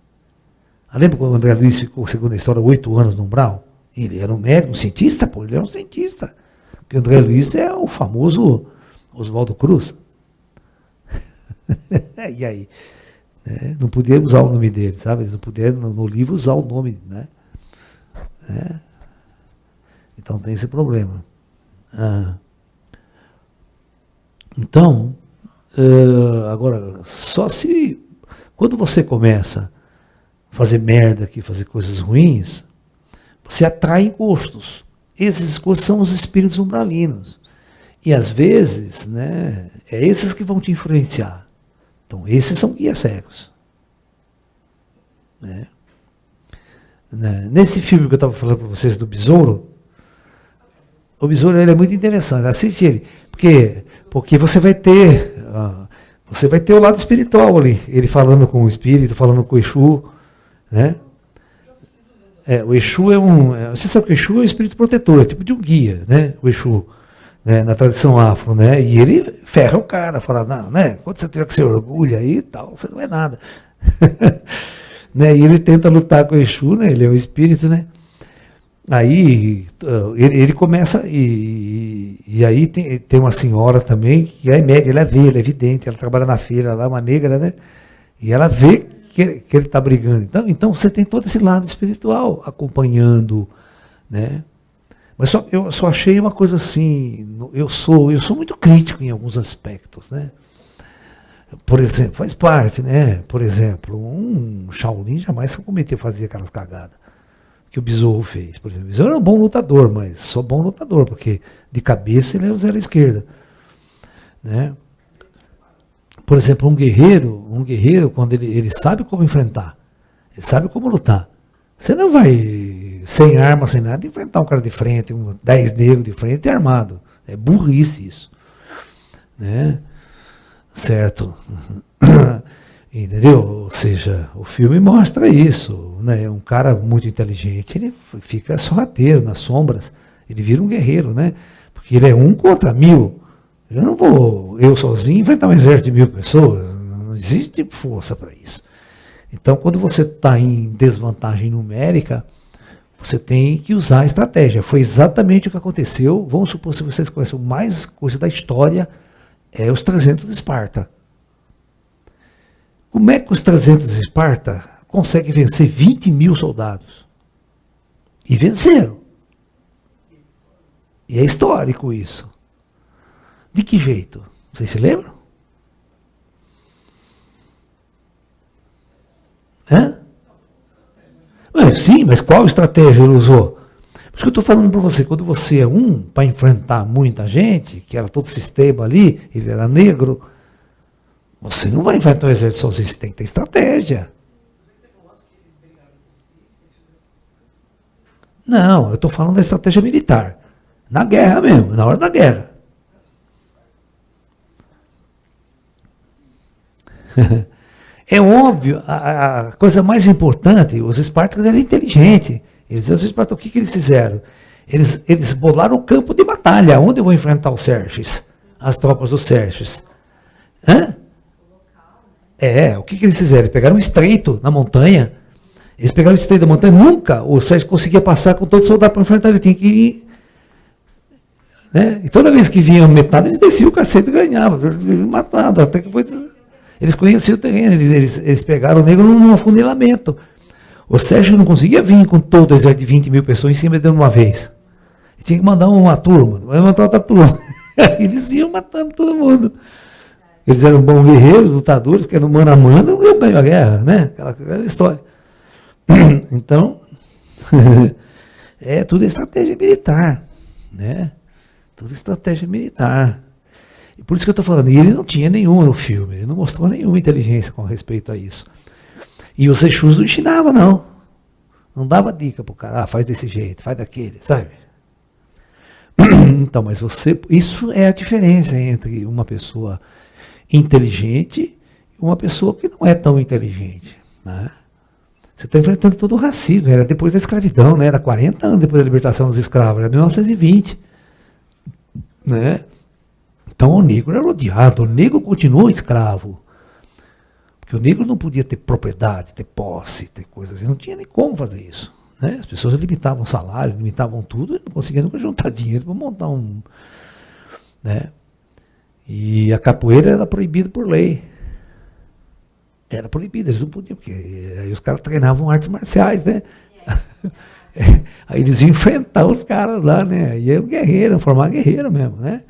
Lembra quando o André Luiz ficou, segundo a história, 8 anos no umbral? Ele era um médico, um cientista, pô, ele era um cientista. Porque o André Luiz é o famoso Oswaldo Cruz. E aí? Né? Não podia usar o nome dele, sabe? Eles não puderam no livro usar o nome, né? Então tem esse problema. Então, agora, só se quando você começa a fazer merda aqui, fazer coisas ruins, você atrai gostos. Esses gostos são os espíritos umbralinos. E às vezes, né, é esses que vão te influenciar. Então, esses são guias cegos. Né? Nesse filme que eu estava falando para vocês do Besouro, o Besouro ele é muito interessante, assiste ele, porque você vai ter o lado espiritual ali, ele falando com o espírito, falando com o Exu, né? O Exu você sabe que o Exu é um espírito protetor, é tipo de um guia, né? O Exu, né? Na tradição afro, né? E ele ferra o cara, fala, não, né? Quando você tiver que ser orgulho aí e tal, você não é nada. Né? E ele tenta lutar com o Exu, né? Ele é o espírito, né? Aí ele começa, e aí tem uma senhora também, que é média, ela ela é vidente, ela trabalha na feira lá, uma negra, né? E ela vê que ele está brigando. Então você tem todo esse lado espiritual acompanhando, né? Mas eu só achei uma coisa assim, eu sou muito crítico em alguns aspectos, né? Por exemplo, faz parte, né? Por exemplo, um Shaolin jamais cometeu fazer aquelas cagadas que o Besouro fez. Por exemplo, o Besouro era um bom lutador, mas só bom lutador, porque de cabeça ele é o zero à esquerda. Né? Por exemplo, um guerreiro quando ele sabe como enfrentar, ele sabe como lutar. Você não vai, sem arma, sem nada, enfrentar um cara de frente, 10 negros de frente e armado. É burrice isso. Né? Certo? Entendeu? Ou seja, o filme mostra isso, né? Um cara muito inteligente, ele fica sorrateiro nas sombras, ele vira um guerreiro, né? Porque ele é 1 contra 1000. Eu não vou, eu sozinho, enfrentar um exército de 1000 pessoas, não existe força para isso. Então, quando você está em desvantagem numérica, você tem que usar a estratégia. Foi exatamente o que aconteceu. Vamos supor, se vocês conhecem mais coisa da história, os 300 de Esparta. Como é que os 300 de Esparta conseguem vencer 20.000 soldados? E venceram. E é histórico isso. De que jeito? Vocês se lembram? Sim, mas qual estratégia ele usou? Por isso que eu estou falando para você, quando você é para enfrentar muita gente, que era todo sistema ali, ele era negro, você não vai enfrentar um exército sozinho, você tem que ter estratégia. Não, eu estou falando da estratégia militar. Na guerra mesmo, na hora da guerra. É óbvio, a coisa mais importante, os espartanos eram inteligentes. Os espartanos, o que eles fizeram? Eles bolaram o campo de batalha. Onde eu vou enfrentar os Xerxes? As tropas dos Xerxes. O que eles fizeram? Eles pegaram um estreito na montanha. Eles pegaram o estreito da montanha. Nunca o Xerxes conseguia passar com todos os soldados para enfrentar. Ele tinha que ir. Né? E toda vez que vinha metade, eles desciam o cacete e ganhavam. Matavam. Até que foi... Eles conheciam o terreno, eles pegaram o negro num afunilamento. O Sérgio não conseguia vir com todo o exército de 20.000 pessoas em cima de uma vez. Ele tinha que mandar uma turma, vai mandar outra turma. Eles iam matando todo mundo. Eles eram bons guerreiros, lutadores, que eram mano a mano, eu ganho a guerra, né? Aquela história. Então, tudo estratégia militar, né? Tudo estratégia militar. E por isso que eu estou falando, e ele não tinha nenhuma no filme, ele não mostrou nenhuma inteligência com respeito a isso. E os Exus não ensinavam, não. Não dava dica pro cara, faz desse jeito, faz daquele, sabe? Então, mas isso é a diferença entre uma pessoa inteligente e uma pessoa que não é tão inteligente, né? Você está enfrentando todo o racismo, era depois da escravidão, né? Era 40 anos depois da libertação dos escravos, era 1920, né? Então o negro era odiado, o negro continuou escravo, porque o negro não podia ter propriedade, ter posse, ter coisas assim, não tinha nem como fazer isso, né? As pessoas limitavam o salário, limitavam tudo, e não conseguiam nunca juntar dinheiro para montar um, né? E a capoeira era proibida por lei. Era proibida, eles não podiam, porque aí os caras treinavam artes marciais, né? Aí eles iam enfrentar os caras lá, né? E aí o guerreiro, formar guerreiro mesmo, né?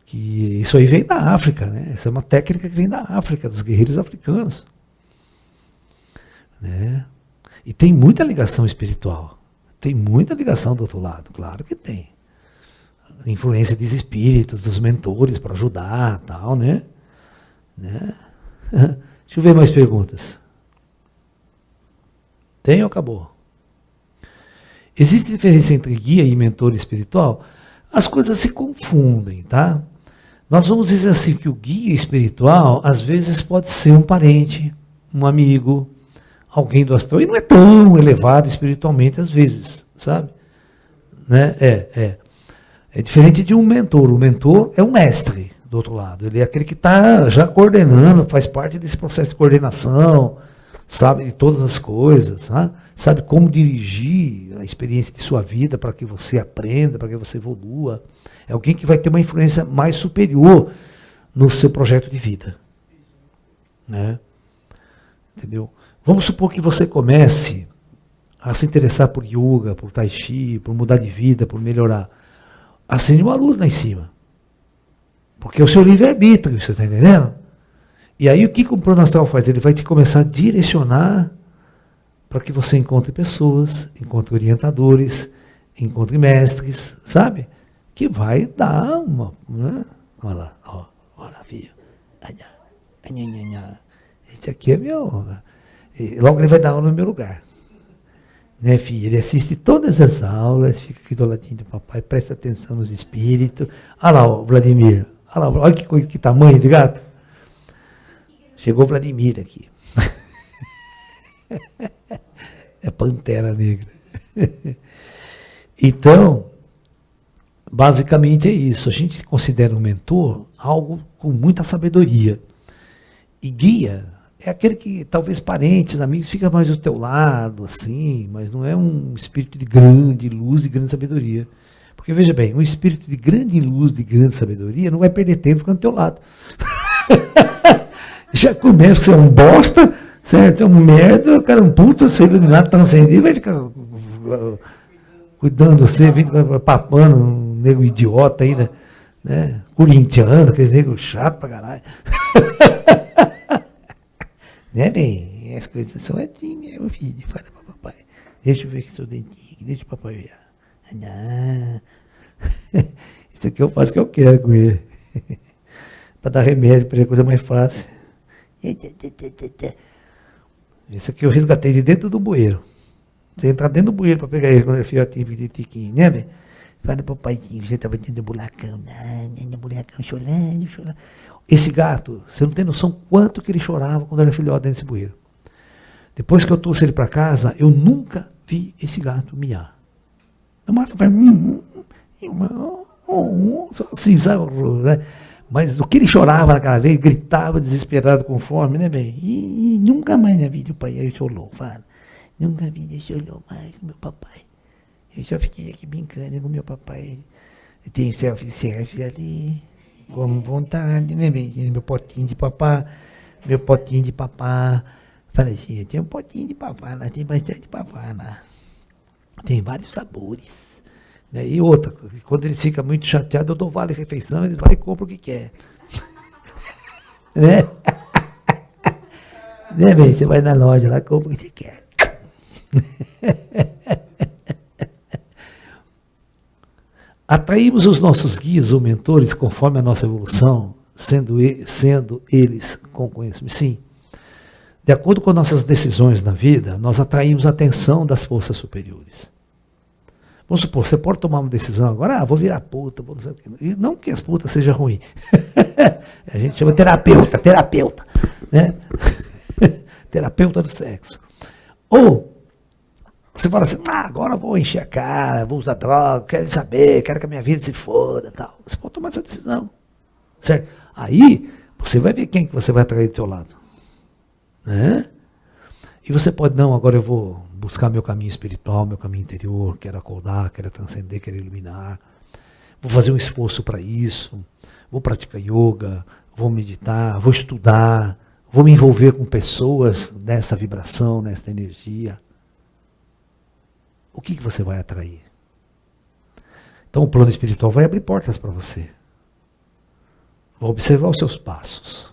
Que isso aí vem da África, né? Essa é uma técnica que vem da África, dos guerreiros africanos, né? E tem muita ligação espiritual, tem muita ligação do outro lado, claro que tem. Influência dos espíritos, dos mentores para ajudar, tal, né? Deixa eu ver mais perguntas. Tem ou acabou? Existe diferença entre guia e mentor espiritual? As coisas se confundem, tá? Nós vamos dizer assim que o guia espiritual, às vezes, pode ser um parente, um amigo, alguém do astral, e não é tão elevado espiritualmente às vezes, sabe? Né? É diferente de um mentor. O mentor é um mestre, do outro lado. Ele é aquele que está já coordenando, faz parte desse processo de coordenação, sabe de todas as coisas, sabe como dirigir a experiência de sua vida para que você aprenda, para que você evolua. É alguém que vai ter uma influência mais superior no seu projeto de vida, né? Entendeu? Vamos supor que você comece a se interessar por yoga, por tai chi, por mudar de vida, por melhorar. Acende uma luz lá em cima. Porque é o seu livre-arbítrio, você está entendendo? E aí o que o plano astral faz? Ele vai te começar a direcionar para que você encontre pessoas, encontre orientadores, encontre mestres, sabe? Que vai dar uma... Né? Olha lá, olha lá, filho. Esse aqui é meu... Logo ele vai dar aula no meu lugar. Né, filho? Ele assiste todas as aulas, fica aqui do ladinho do papai, presta atenção nos espíritos. Olha lá, o Vladimir. Olha que tamanho de gato. Chegou o Vladimir aqui. É Pantera Negra. Então, basicamente é isso. A gente considera um mentor algo com muita sabedoria. E guia é aquele que talvez parentes, amigos, fica mais do teu lado, assim, mas não é um espírito de grande luz, de grande sabedoria. Porque, veja bem, um espírito de grande luz, de grande sabedoria, não vai perder tempo ficando do teu lado. Já começa a ser um bosta, certo? É um merda, o cara é um puta, ser iluminado, transcendido, vai ficar cuidando de você, papando, um nego idiota ainda, né? Corintiano, aqueles negros chato pra caralho. Né, bem? As coisas são assim, meu filho, fala pra papai. Deixa eu ver aqui seu dentinho, deixa o papai ver. Isso aqui eu faço o que eu quero com ele. Para dar remédio para ele, coisa mais fácil. Isso aqui eu resgatei de dentro do bueiro. Você entrar dentro do bueiro para pegar ele quando ele filhotinho, tiquinho, né, bem? Fala, papaizinho, você estava tendo buracão, chorando. Esse gato, você não tem noção quanto que ele chorava quando era filhote dentro desse bueiro. Depois que eu trouxe ele para casa, eu nunca vi esse gato miar. No máximo vai assim, sabe? Né? Mas do que ele chorava naquela vez, gritava desesperado com fome, né, bem? E nunca mais na vida o pai chorou, fala. Nunca vi ele chorou mais com meu papai. Eu já fiquei aqui brincando com meu papai. Tem selfie ali, com vontade, né, bem? Meu potinho de papá. Falei assim, tem um potinho de papá lá, tem bastante papá lá. Tem vários sabores. Né? E outra, quando ele fica muito chateado, eu dou vale refeição, ele vai e compra o que quer. Né? Né, bem? Você vai na loja lá, compra o que você quer. Atraímos os nossos guias ou mentores conforme a nossa evolução, sendo eles com conhecimento. Sim. De acordo com nossas decisões na vida, nós atraímos a atenção das forças superiores. Vamos supor, você pode tomar uma decisão agora, vou virar puta, vou não sei o quê. E não que as putas sejam ruins. A gente chama terapeuta, né? Terapeuta do sexo. Ou você fala assim, agora eu vou encher a cara, vou usar droga, quero saber, quero que a minha vida se foda, tal. Você pode tomar essa decisão, certo? Aí, você vai ver quem que você vai atrair do seu lado. Né? E você pode, não, agora eu vou buscar meu caminho espiritual, meu caminho interior, quero acordar, quero transcender, quero iluminar. Vou fazer um esforço para isso, vou praticar yoga, vou meditar, vou estudar, vou me envolver com pessoas nessa vibração, nessa energia. O que você vai atrair? Então o plano espiritual vai abrir portas para você. Vai observar os seus passos.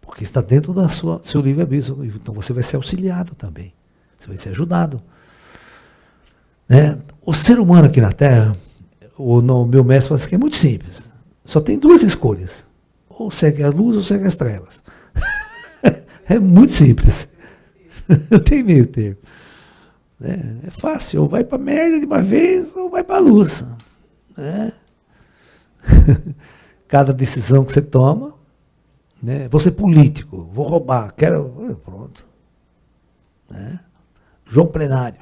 Porque está dentro do seu livre-arbítrio. Então você vai ser auxiliado também. Você vai ser ajudado. Né? O ser humano aqui na Terra, o meu mestre fala assim, que é muito simples. Só tem duas escolhas. Ou segue a luz ou segue as trevas. É muito simples. Não tem meio termo. É fácil, ou vai para a merda de uma vez, ou vai para a luz. Né? Cada decisão que você toma, né? Vou ser político, vou roubar, quero. Pronto. Né? João Plenário.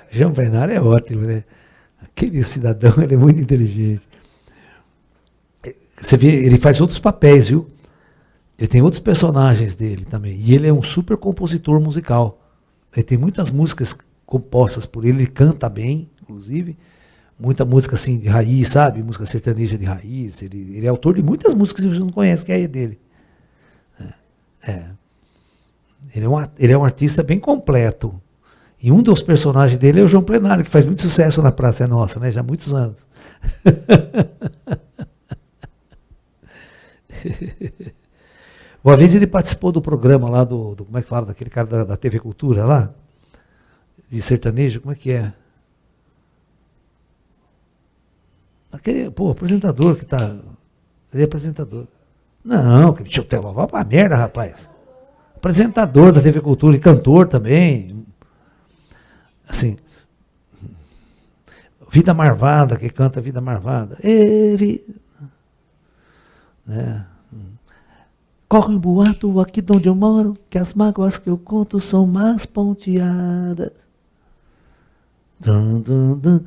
João Plenário é ótimo, né? Aquele cidadão, ele é muito inteligente. Você vê, ele faz outros papéis, viu? Ele tem outros personagens dele também. E ele é um super compositor musical. Ele tem muitas músicas compostas por ele canta bem, inclusive. Muita música assim de raiz, sabe? Música sertaneja de raiz. Ele é autor de muitas músicas que você não conhece, que é dele. Ele é um artista bem completo. E um dos personagens dele é o João Plenário, que faz muito sucesso na Praça é Nossa, né? Já há muitos anos. Uma vez ele participou do programa lá como é que fala, daquele cara da TV Cultura lá, de sertanejo, como é que é? Aquele, apresentador que tá, ele é apresentador. Não, que deixa eu te levar pra merda, rapaz. Apresentador da TV Cultura e cantor também. Assim, Vida Marvada, que canta Vida Marvada. Né? Corre um boato aqui de onde eu moro, que as mágoas que eu conto são mais ponteadas. Dum, dum, dum.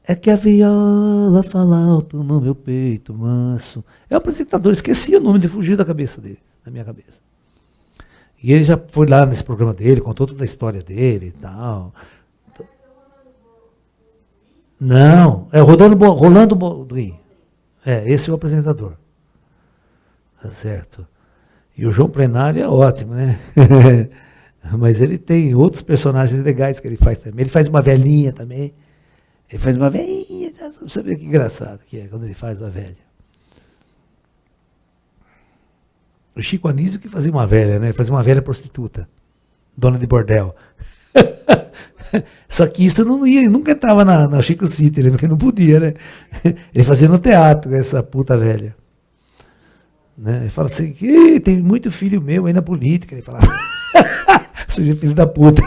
É que a viola fala alto no meu peito manso. É o apresentador, esqueci o nome, ele fugiu da cabeça dele, da minha cabeça. E ele já foi lá nesse programa dele, contou toda a história dele e tal. Não, é Rolando Boldrin. Esse é o apresentador. Tá certo. E o João Plenário é ótimo, né? Mas ele tem outros personagens legais que ele faz também. Ele faz uma velhinha também. Ele faz uma velhinha, já sabe que engraçado que é quando ele faz a velha. O Chico Anísio que fazia uma velha, né? Fazia uma velha prostituta, dona de bordel. Só que isso nunca entrava na Chico City, né? Porque não podia, né? Ele fazia no teatro, essa puta velha. Né? Ele fala assim, que tem muito filho meu aí na política. Ele fala, seja filho da puta.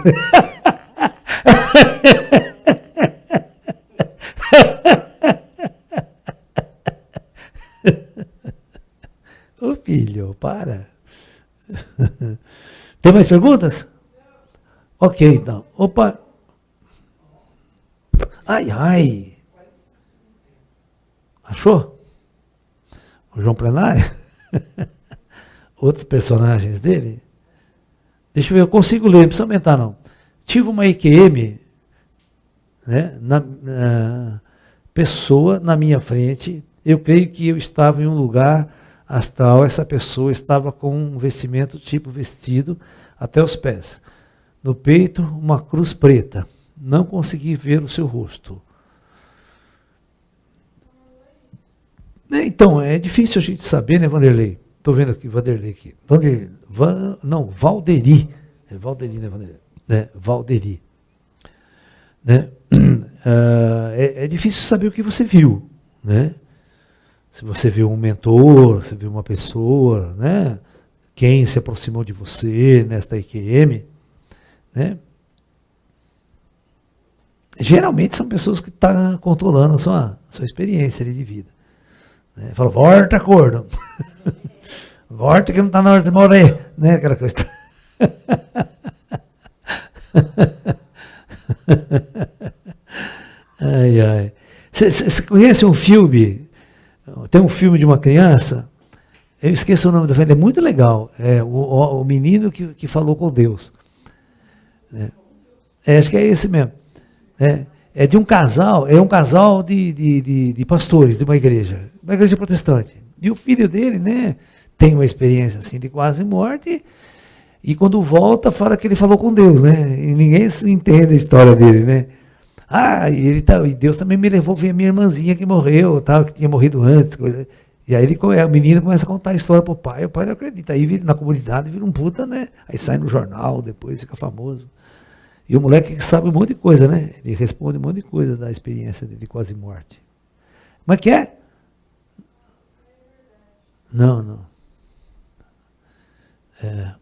Ô filho, para. Tem mais perguntas? Ok, então. Opa. Ai. Achou? O João Plenário? Outros personagens dele? Deixa eu ver, eu consigo ler, não precisa aumentar não. Tive uma EQM, né, pessoa na minha frente, eu creio que eu estava em um lugar astral, essa pessoa estava com um vestimento tipo vestido até os pés. No peito, uma cruz preta. Não consegui ver o seu rosto. Então, é difícil a gente saber, né, Vanderlei? estou vendo aqui, Vanderlei aqui. Valderi. É Valderi, né, Vanderlei? Valderi. Né? É difícil saber o que você viu, né? Se você viu um mentor, se viu uma pessoa, né? Quem se aproximou de você nesta IQM, né? Geralmente são pessoas que estão controlando a sua experiência ali de vida. Né? Fala, volta, corno. Volta que não está na hora de morrer. Né? Aquela coisa. Ai, ai. Você conhece um filme? Tem um filme de uma criança, eu esqueço o nome do filme, é muito legal. É o menino que falou com Deus. Acho que é esse mesmo. É de um casal, é um casal de pastores de uma igreja protestante. E o filho dele, né, tem uma experiência assim de quase morte, e quando volta fala que ele falou com Deus, né? E ninguém entende a história dele, né? E Deus também me levou a ver a minha irmãzinha que morreu, tal, que tinha morrido antes. Coisa. E aí o menino começa a contar a história pro pai, o pai não acredita. Aí na comunidade vira um puta, né? Aí sai no jornal, depois fica famoso. E o moleque sabe um monte de coisa, né? Ele responde um monte de coisa da experiência de quase morte. Mas que é? Não.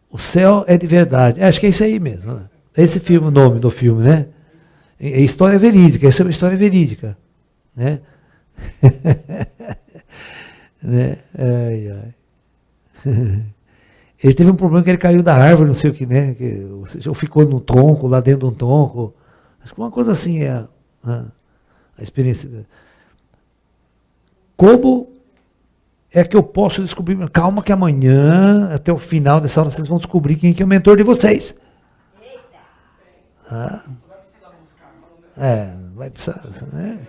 O céu é de verdade. Acho que é isso aí mesmo. Né? Esse filme, o nome do filme, né? É história verídica, essa é uma história verídica. Né? Né? Ai. Ele teve um problema que ele caiu da árvore, não sei o que, né? Ou ficou no tronco, lá dentro de um tronco. Acho que uma coisa assim é a experiência. Como é que eu posso descobrir? Calma que amanhã, até o final dessa hora, vocês vão descobrir quem que é o mentor de vocês. Vai precisar, né?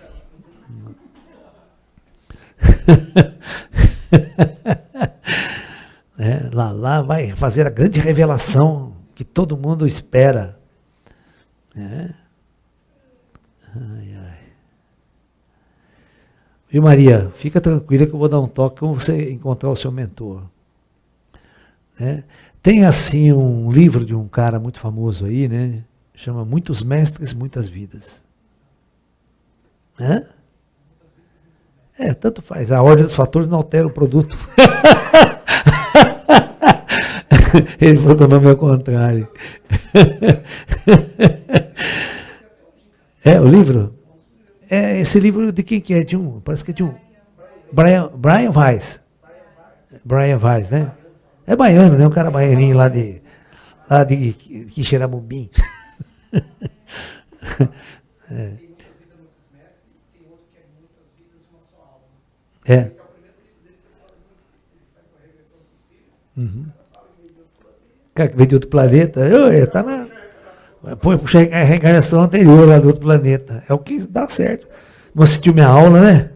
Lá vai fazer a grande revelação que todo mundo espera. Ai. E Maria, fica tranquila que eu vou dar um toque quando você encontrar o seu mentor. Tem assim um livro de um cara muito famoso aí, né? Chama Muitos Mestres, Muitas Vidas. Tanto faz. A ordem dos fatores não altera o produto. Ele falou que o nome é o contrário. O livro? Esse livro de quem que é? Parece que é de um... Brian Weiss. Brian Weiss, né? É baiano, né? Um cara baianinho lá de Quixeramobim. Cara que veio de outro planeta, tá na... Puxa a reencarnação anterior lá do outro planeta. É o que dá certo. Não assistiu minha aula, né?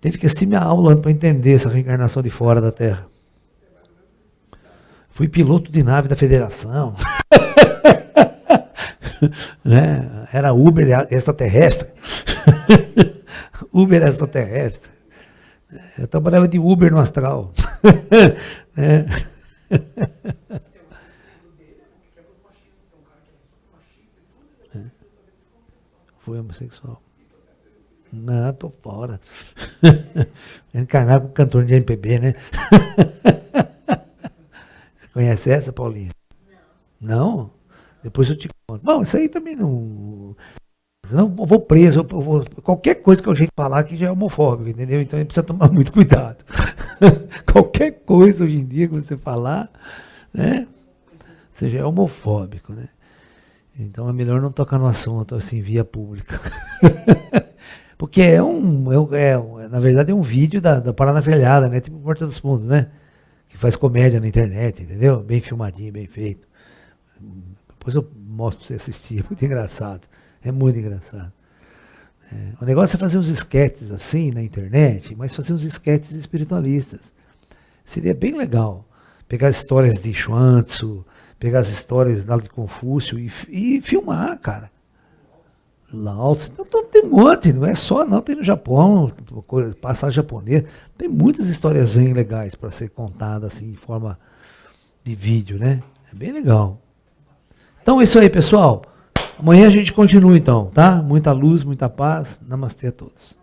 Teve que assistir minha aula para entender essa reencarnação de fora da Terra. Fui piloto de nave da Federação. Né? Era Uber extraterrestre. Uber extraterrestre. Eu trabalhava de Uber no astral. Né? Foi homossexual. Não, tô fora. Encarnar com cantor de MPB, né? Você conhece essa, Paulinha? Não? Depois eu te conto. Bom, isso aí também não... Senão eu vou preso, qualquer coisa que a gente falar que já é homofóbico, entendeu? Então a gente precisa tomar muito cuidado. Qualquer coisa hoje em dia que você falar, né? Você já é homofóbico, né? Então é melhor não tocar no assunto assim, via pública. Porque na verdade é um vídeo da Parada Velhada, né? Tipo Porta dos Fundos, né? Que faz comédia na internet, entendeu? Bem filmadinho, bem feito. Depois eu mostro para você assistir, é muito engraçado. É muito engraçado. O negócio é fazer uns esquetes assim na internet, mas fazer uns esquetes espiritualistas. Seria bem legal. Pegar as histórias de Chuang Tzu, pegar as histórias lá de Confúcio e filmar, cara. Lao Tse. Então, tem um monte, não é só não, tem no Japão, passagem japonesa, tem muitas histórias zen legais para ser contada assim, em forma de vídeo, né? É bem legal. Então é isso aí, pessoal. Amanhã a gente continua então, tá? Muita luz, muita paz. Namastê a todos.